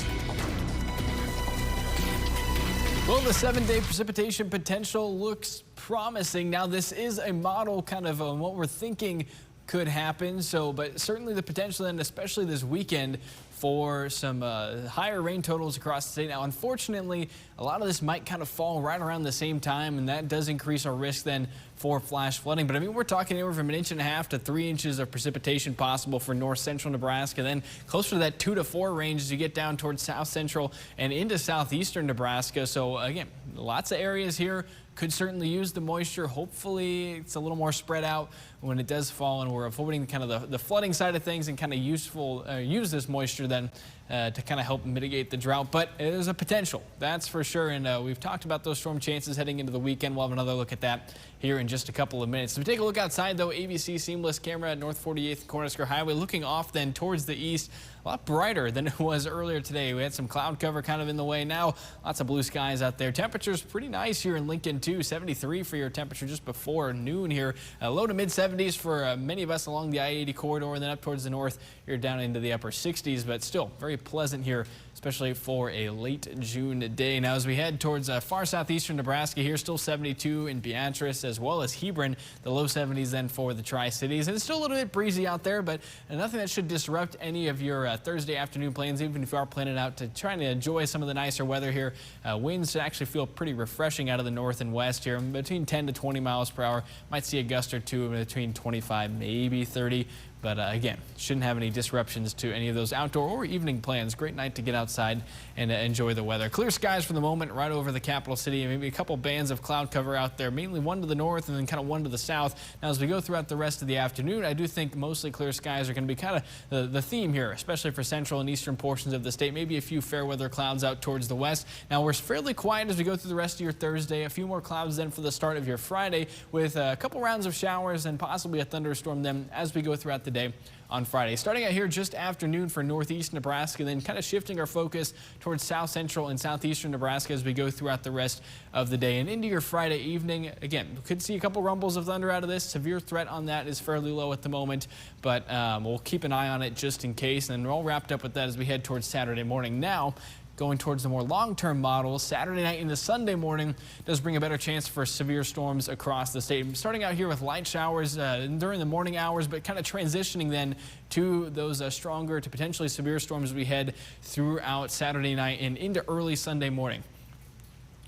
Well, the 7-day precipitation potential looks promising. Now, this is a model kind of on what we're thinking could happen. But certainly the potential, and especially this weekend, for some higher rain totals across the state. Now, unfortunately, a lot of this might kind of fall right around the same time, and that does increase our risk then for flash flooding. But I mean, we're talking anywhere from 1.5 inches to 3 inches of precipitation possible for north central Nebraska, then closer to that 2 to 4 range as you get down towards south central and into southeastern Nebraska. So again, lots of areas here could certainly use the moisture. Hopefully it's a little more spread out when it does fall, and we're avoiding kind of the flooding side of things and kind of use this moisture then to kind of help mitigate the drought. But there's a potential, that's for sure. And we've talked about those storm chances heading into the weekend. We'll have another look at that here in just a couple of minutes. So we take a look outside though. ABC seamless camera at North 48th Cornhusker Highway, looking off then towards the east. A lot brighter than it was earlier today. We had some cloud cover kind of in the way. Now lots of blue skies out there. Temperatures pretty nice here in Lincoln too. 73 for your temperature just before noon here. Low to mid 70s for many of us along the I-80 corridor, and then up towards the north you're down into the upper 60s, but still very very pleasant here, especially for a late June day. Now, as we head towards far southeastern Nebraska here, still 72 in Beatrice as well as Hebron, the low 70s then for the Tri-Cities. And it's still a little bit breezy out there, but nothing that should disrupt any of your Thursday afternoon plans, even if you are planning out to trying to enjoy some of the nicer weather here. Winds actually feel pretty refreshing out of the north and west here, between 10 to 20 miles per hour. Might see a gust or two between 25, maybe 30. But again, shouldn't have any disruptions to any of those outdoor or evening plans. Great night to get outside and enjoy the weather. Clear skies for the moment right over the capital city. Maybe a couple bands of cloud cover out there, mainly one to the north and then kind of one to the south. Now, as we go throughout the rest of the afternoon, I do think mostly clear skies are going to be kind of the theme here, especially for central and eastern portions of the state. Maybe a few fair weather clouds out towards the west. Now, we're fairly quiet as we go through the rest of your Thursday. A few more clouds then for the start of your Friday, with a couple rounds of showers and possibly a thunderstorm then as we go throughout the day on Friday. Starting out here just afternoon for northeast Nebraska, then kind of shifting our focus towards south central and southeastern Nebraska as we go throughout the rest of the day and into your Friday evening. Again, we could see a couple rumbles of thunder out of this. Severe threat on that is fairly low at the moment, but we'll keep an eye on it just in case. And then we're all wrapped up with that as we head towards Saturday morning. Now, going towards the more long-term models, Saturday night into Sunday morning does bring a better chance for severe storms across the state. Starting out here with light showers during the morning hours, but kind of transitioning then to those stronger to potentially severe storms as we head throughout Saturday night and into early Sunday morning.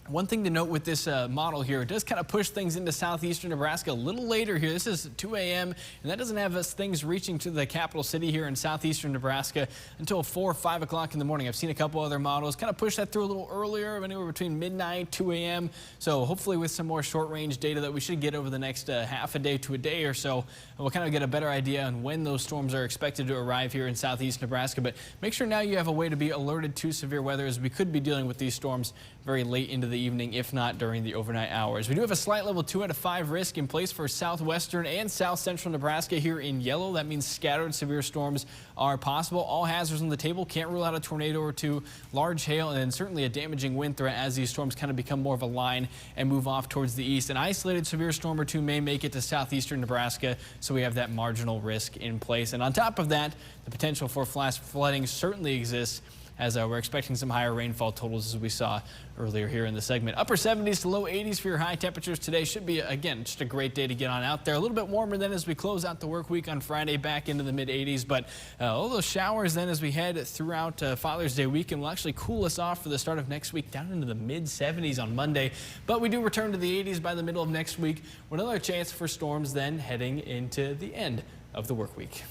One thing to note with this model here, it does kind of push things into southeastern Nebraska a little later here. This is 2 a.m. and that doesn't have us things reaching to the capital city here in southeastern Nebraska until 4 or 5 o'clock in the morning. I've seen a couple other models kind of push that through a little earlier, anywhere between midnight, 2 a.m. So hopefully with some more short range data that we should get over the next half a day to a day or so, we'll kind of get a better idea on when those storms are expected to arrive here in southeast Nebraska. But make sure now you have a way to be alerted to severe weather, as we could be dealing with these storms very late into the evening, if not during the overnight hours. We do have a slight level 2 out of 5 risk in place for southwestern and south central Nebraska here in yellow. That means scattered severe storms are possible. All hazards on the table. Can't rule out a tornado or two, large hail, and certainly a damaging wind threat as these storms kind of become more of a line and move off towards the east. An isolated severe storm or two may make it to southeastern Nebraska, so we have that marginal risk in place. And on top of that, the potential for flash flooding certainly exists, as we're expecting some higher rainfall totals as we saw earlier here in the segment. Upper 70s to low 80s for your high temperatures today. Should be, again, just a great day to get on out there. A little bit warmer then as we close out the work week on Friday, back into the mid 80s. But all those showers then as we head throughout Father's Day weekend will actually cool us off for the start of next week, down into the mid 70s on Monday. But we do return to the 80s by the middle of next week, with another chance for storms then heading into the end of the work week.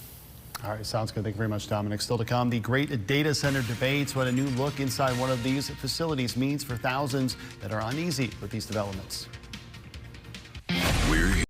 All right, sounds good. Thank you very much, Dominic. Still to come, the great data center debates, what a new look inside one of these facilities means for thousands that are uneasy with these developments. We're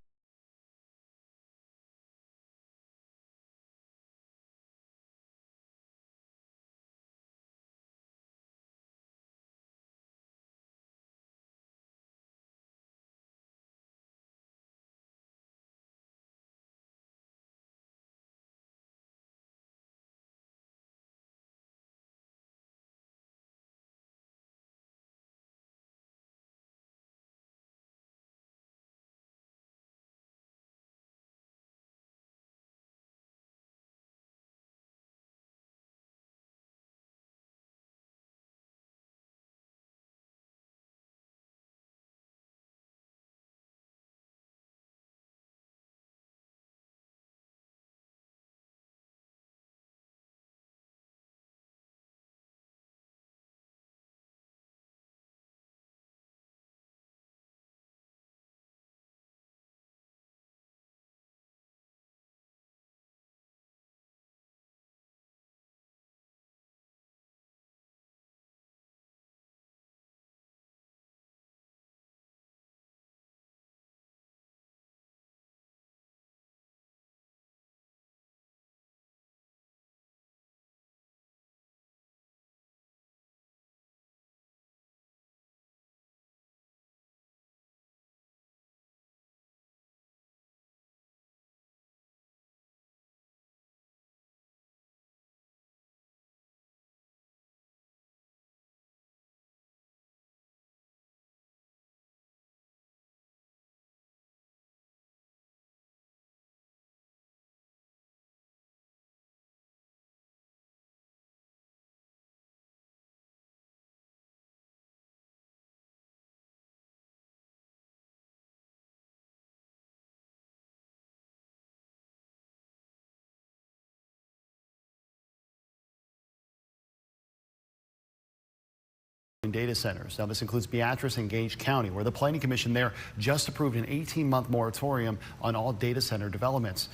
data centers. Now, this includes Beatrice and Gage County, where the Planning Commission there just approved an 18-month moratorium on all data center developments.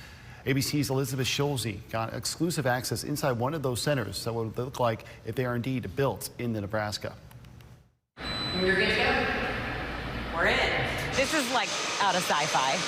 ABC's Elizabeth Schulze got exclusive access inside one of those centers that would look like if they are indeed built in Nebraska. You're good to go. We're in. This is like out of sci-fi.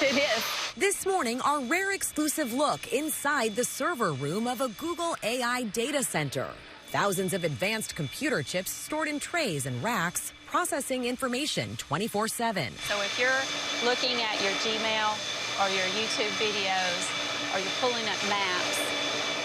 It is. This morning, our rare exclusive look inside the server room of a Google AI data center. Thousands of advanced computer chips stored in trays and racks, processing information 24/7. So if you're looking at your Gmail or your YouTube videos or you're pulling up maps,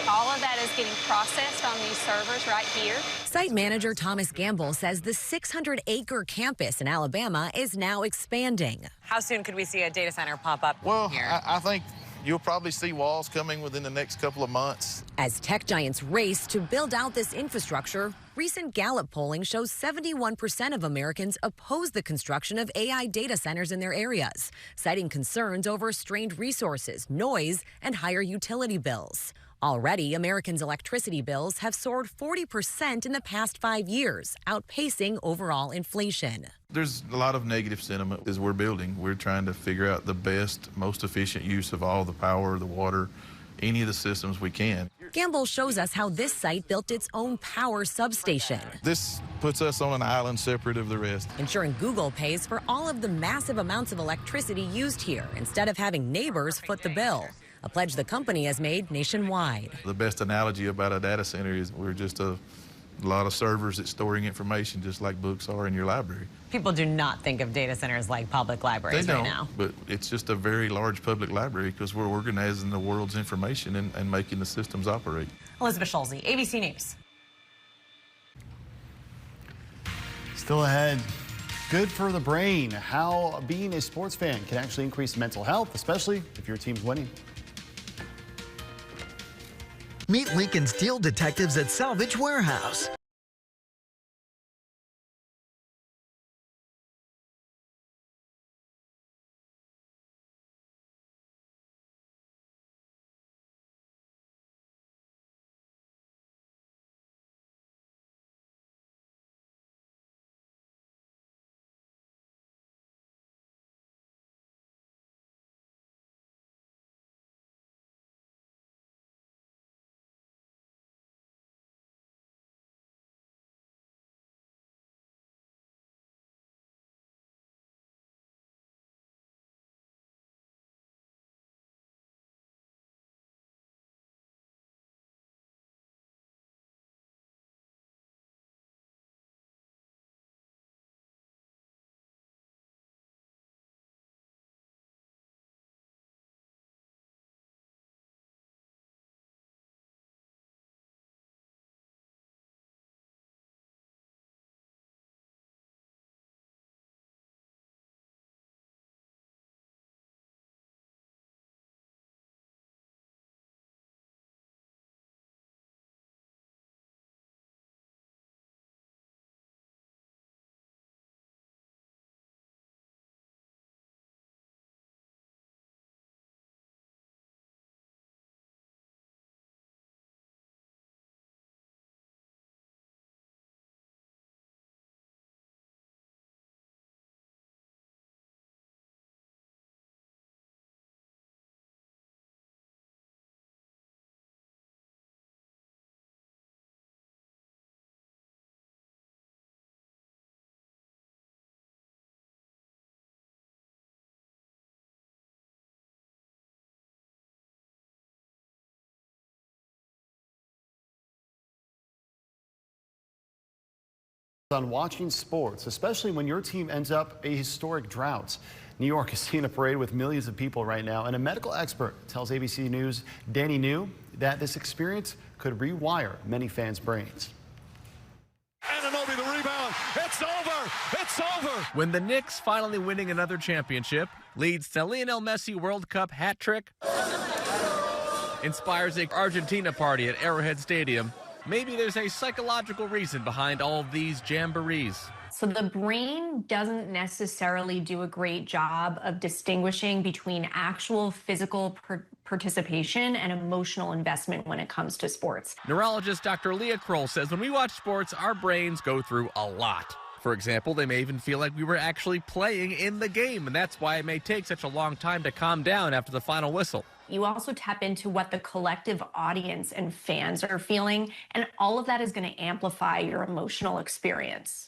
all of that is getting processed on these servers right here. Site manager Thomas Gamble says the 600-acre campus in Alabama is now expanding. How soon could we see a data center pop up here? I think you'll probably see walls coming within the next couple of months. As tech giants race to build out this infrastructure, recent Gallup polling shows 71% of Americans oppose the construction of AI data centers in their areas, citing concerns over strained resources, noise, and higher utility bills. Already, Americans' electricity bills have soared 40% in the past 5 years, outpacing overall inflation. There's a lot of negative sentiment as we're building. We're trying to figure out the best, most efficient use of all the power, the water, any of the systems we can. Gamble shows us how this site built its own power substation. This puts us on an island separate of the rest. Ensuring Google pays for all of the massive amounts of electricity used here instead of having neighbors foot the bill. A pledge the company has made nationwide. The best analogy about a data center is we're just a lot of servers that's storing information just like books are in your library. People do not think of data centers like public libraries right now. But it's just a very large public library because we're organizing the world's information and making the systems operate. Elizabeth Schulze, ABC News. Still ahead. Good for the brain. How being a sports fan can actually increase mental health, especially if your team's winning. Meet Lincoln's Deal Detectives at Salvage Warehouse. On watching sports, especially when your team ends up a historic drought. New York is seeing a parade with millions of people right now, and a medical expert tells ABC News' Danny New that this experience could rewire many fans' brains. Anunoby the rebound. It's over. It's over. When the Knicks finally winning another championship leads to Lionel Messi World Cup hat trick, inspires a Argentina party at Arrowhead Stadium, maybe there's a psychological reason behind all of these jamborees. So the brain doesn't necessarily do a great job of distinguishing between actual physical participation and emotional investment when it comes to sports. Neurologist Dr. Leah Kroll says when we watch sports, our brains go through a lot. For example, they may even feel like we were actually playing in the game, and that's why it may take such a long time to calm down after the final whistle. You also tap into what the collective audience and fans are feeling, and all of that is going to amplify your emotional experience.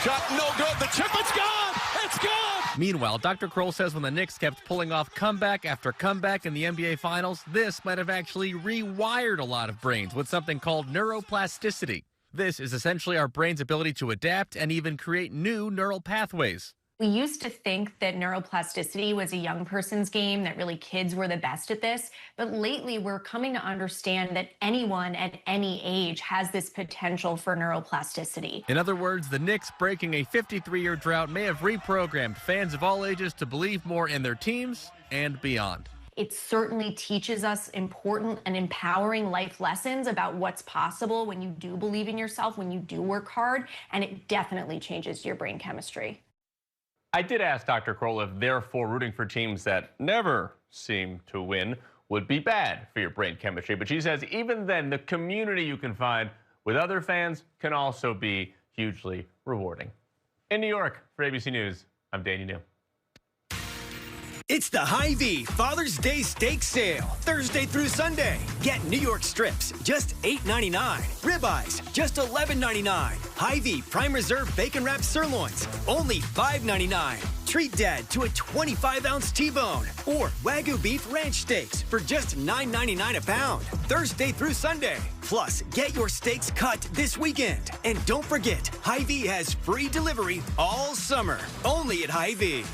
Shot no good. The chip is gone. It's gone. Meanwhile, Dr. Kroll says when the Knicks kept pulling off comeback after comeback in the NBA Finals, this might have actually rewired a lot of brains with something called neuroplasticity. This is essentially our brain's ability to adapt and even create new neural pathways. We used to think that neuroplasticity was a young person's game, that really kids were the best at this. But lately, we're coming to understand that anyone at any age has this potential for neuroplasticity. In other words, the Knicks breaking a 53-year drought may have reprogrammed fans of all ages to believe more in their teams and beyond. It certainly teaches us important and empowering life lessons about what's possible when you do believe in yourself, when you do work hard, and it definitely changes your brain chemistry. I did ask Dr. Kroll if therefore rooting for teams that never seem to win would be bad for your brain chemistry, but she says even then, the community you can find with other fans can also be hugely rewarding. In New York, for ABC News, I'm Danny New. It's the Hy-Vee Father's Day Steak Sale, Thursday through Sunday. Get New York strips, just $8.99. Ribeyes, just $11.99. Hy-Vee Prime Reserve Bacon Wrapped Sirloins, only $5.99. Treat Dad to a 25-ounce T-bone or Wagyu Beef Ranch Steaks for just $9.99 a pound, Thursday through Sunday. Plus, get your steaks cut this weekend. And don't forget, Hy-Vee has free delivery all summer, only at Hy-Vee.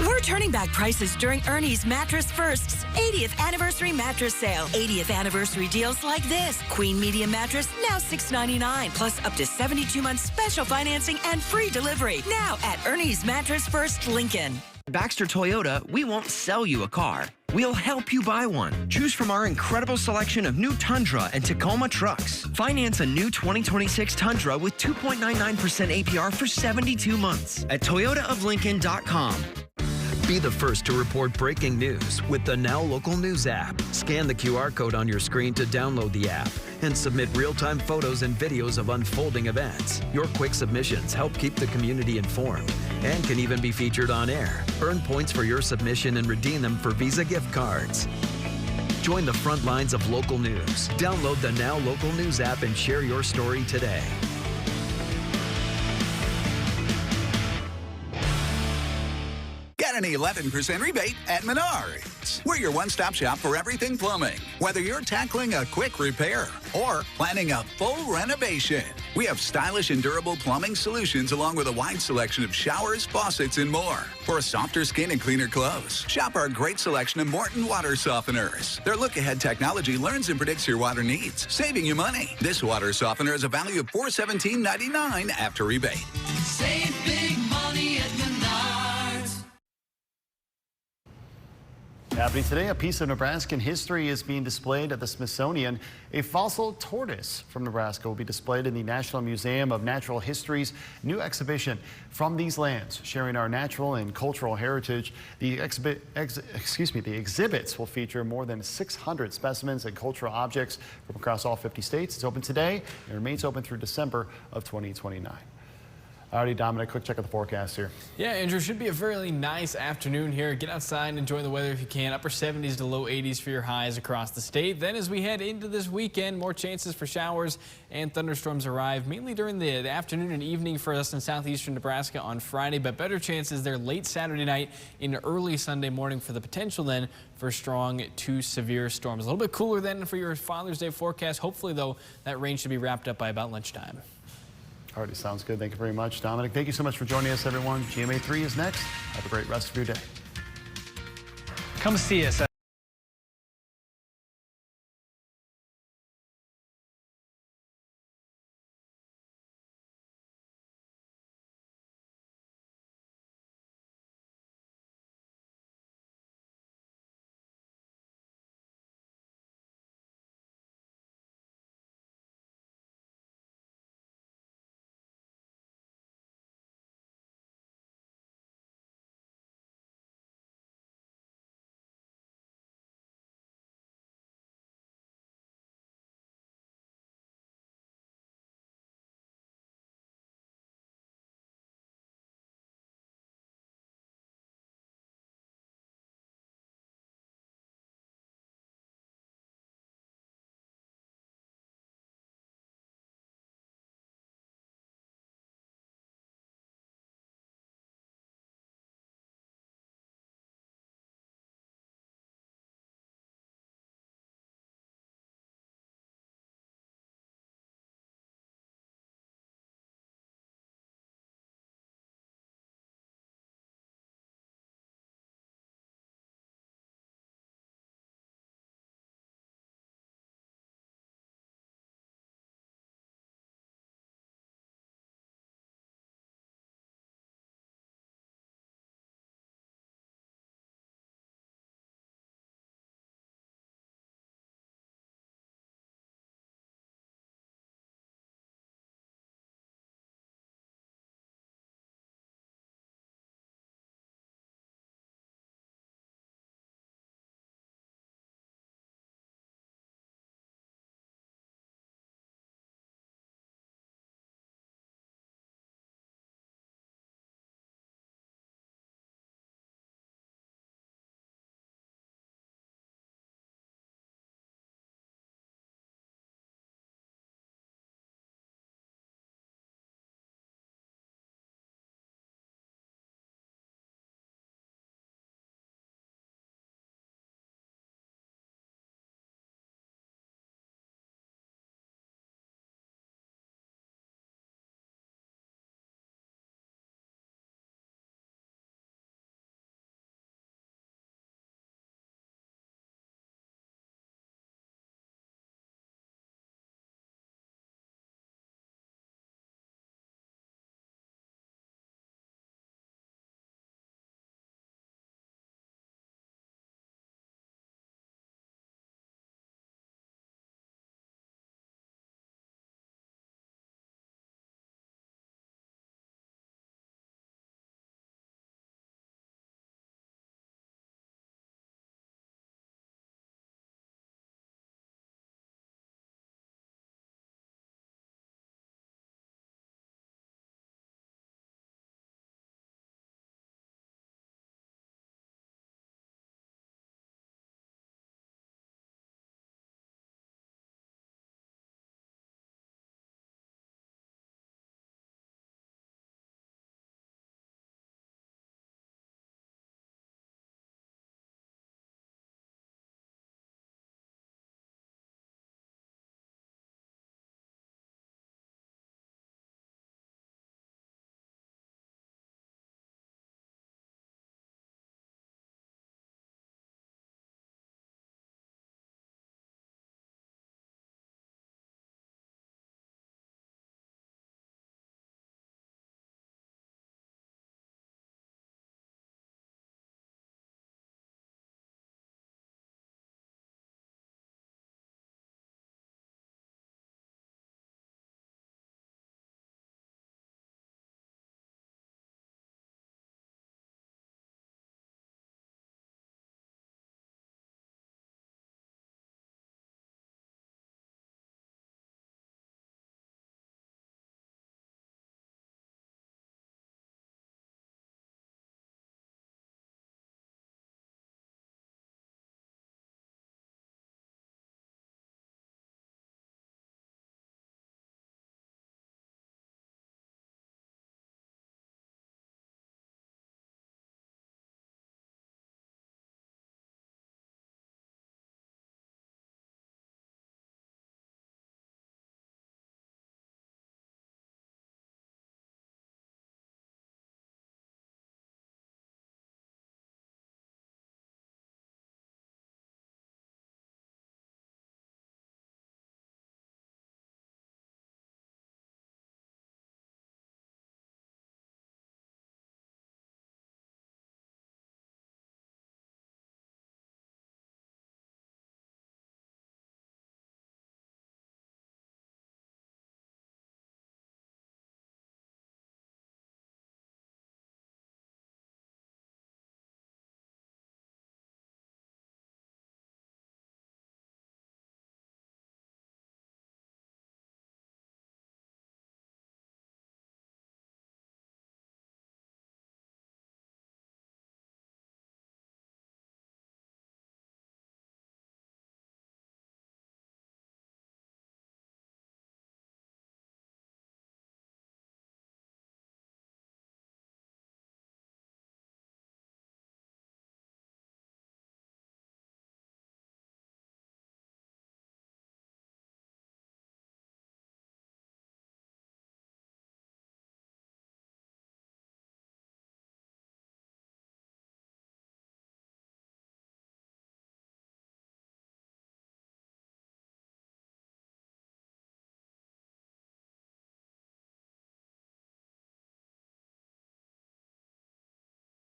We're turning back prices during Ernie's Mattress First's 80th anniversary mattress sale. 80th anniversary deals like this. Queen medium mattress, now $6.99. Plus up to 72 months special financing and free delivery. Now at Ernie's Mattress First, Lincoln. Baxter Toyota, we won't sell you a car. We'll help you buy one. Choose from our incredible selection of new Tundra and Tacoma trucks. Finance a new 2026 Tundra with 2.99% APR for 72 months at toyotaoflincoln.com. Be the first to report breaking news with the Now Local News app. Scan the QR code on your screen to download the app and submit real-time photos and videos of unfolding events. Your quick submissions help keep the community informed and can even be featured on air. Earn points for your submission and redeem them for Visa gift cards. Join the front lines of local news. Download the Now Local News app and share your story today. Get an 11% rebate at Menards. We're your one-stop shop for everything plumbing. Whether you're tackling a quick repair or planning a full renovation, we have stylish and durable plumbing solutions along with a wide selection of showers, faucets, and more. For softer skin and cleaner clothes, shop our great selection of Morton water softeners. Their look-ahead technology learns and predicts your water needs, saving you money. This water softener has a value of $417.99 after rebate. Save big money at Menards. Happening today, a piece of Nebraskan history is being displayed at the Smithsonian. A fossil tortoise from Nebraska will be displayed in the National Museum of Natural History's new exhibition, From These Lands, sharing our natural and cultural heritage. The exhibits will feature more than 600 specimens and cultural objects from across all 50 states. It's open today and remains open through December of 2029. Alrighty, Dominic, quick check of the forecast here. Yeah, Andrew, should be a fairly nice afternoon here. Get outside and enjoy the weather if you can. Upper 70s to low 80s for your highs across the state. Then as we head into this weekend, more chances for showers and thunderstorms arrive, mainly during the afternoon and evening for us in southeastern Nebraska on Friday, but better chances there late Saturday night into early Sunday morning for the potential then for strong to severe storms. A little bit cooler then for your Father's Day forecast. Hopefully, though, that rain should be wrapped up by about lunchtime. Alrighty, sounds good. Thank you very much, Dominic. Thank you so much for joining us, everyone. GMA 3 is next. Have a great rest of your day. Come see us.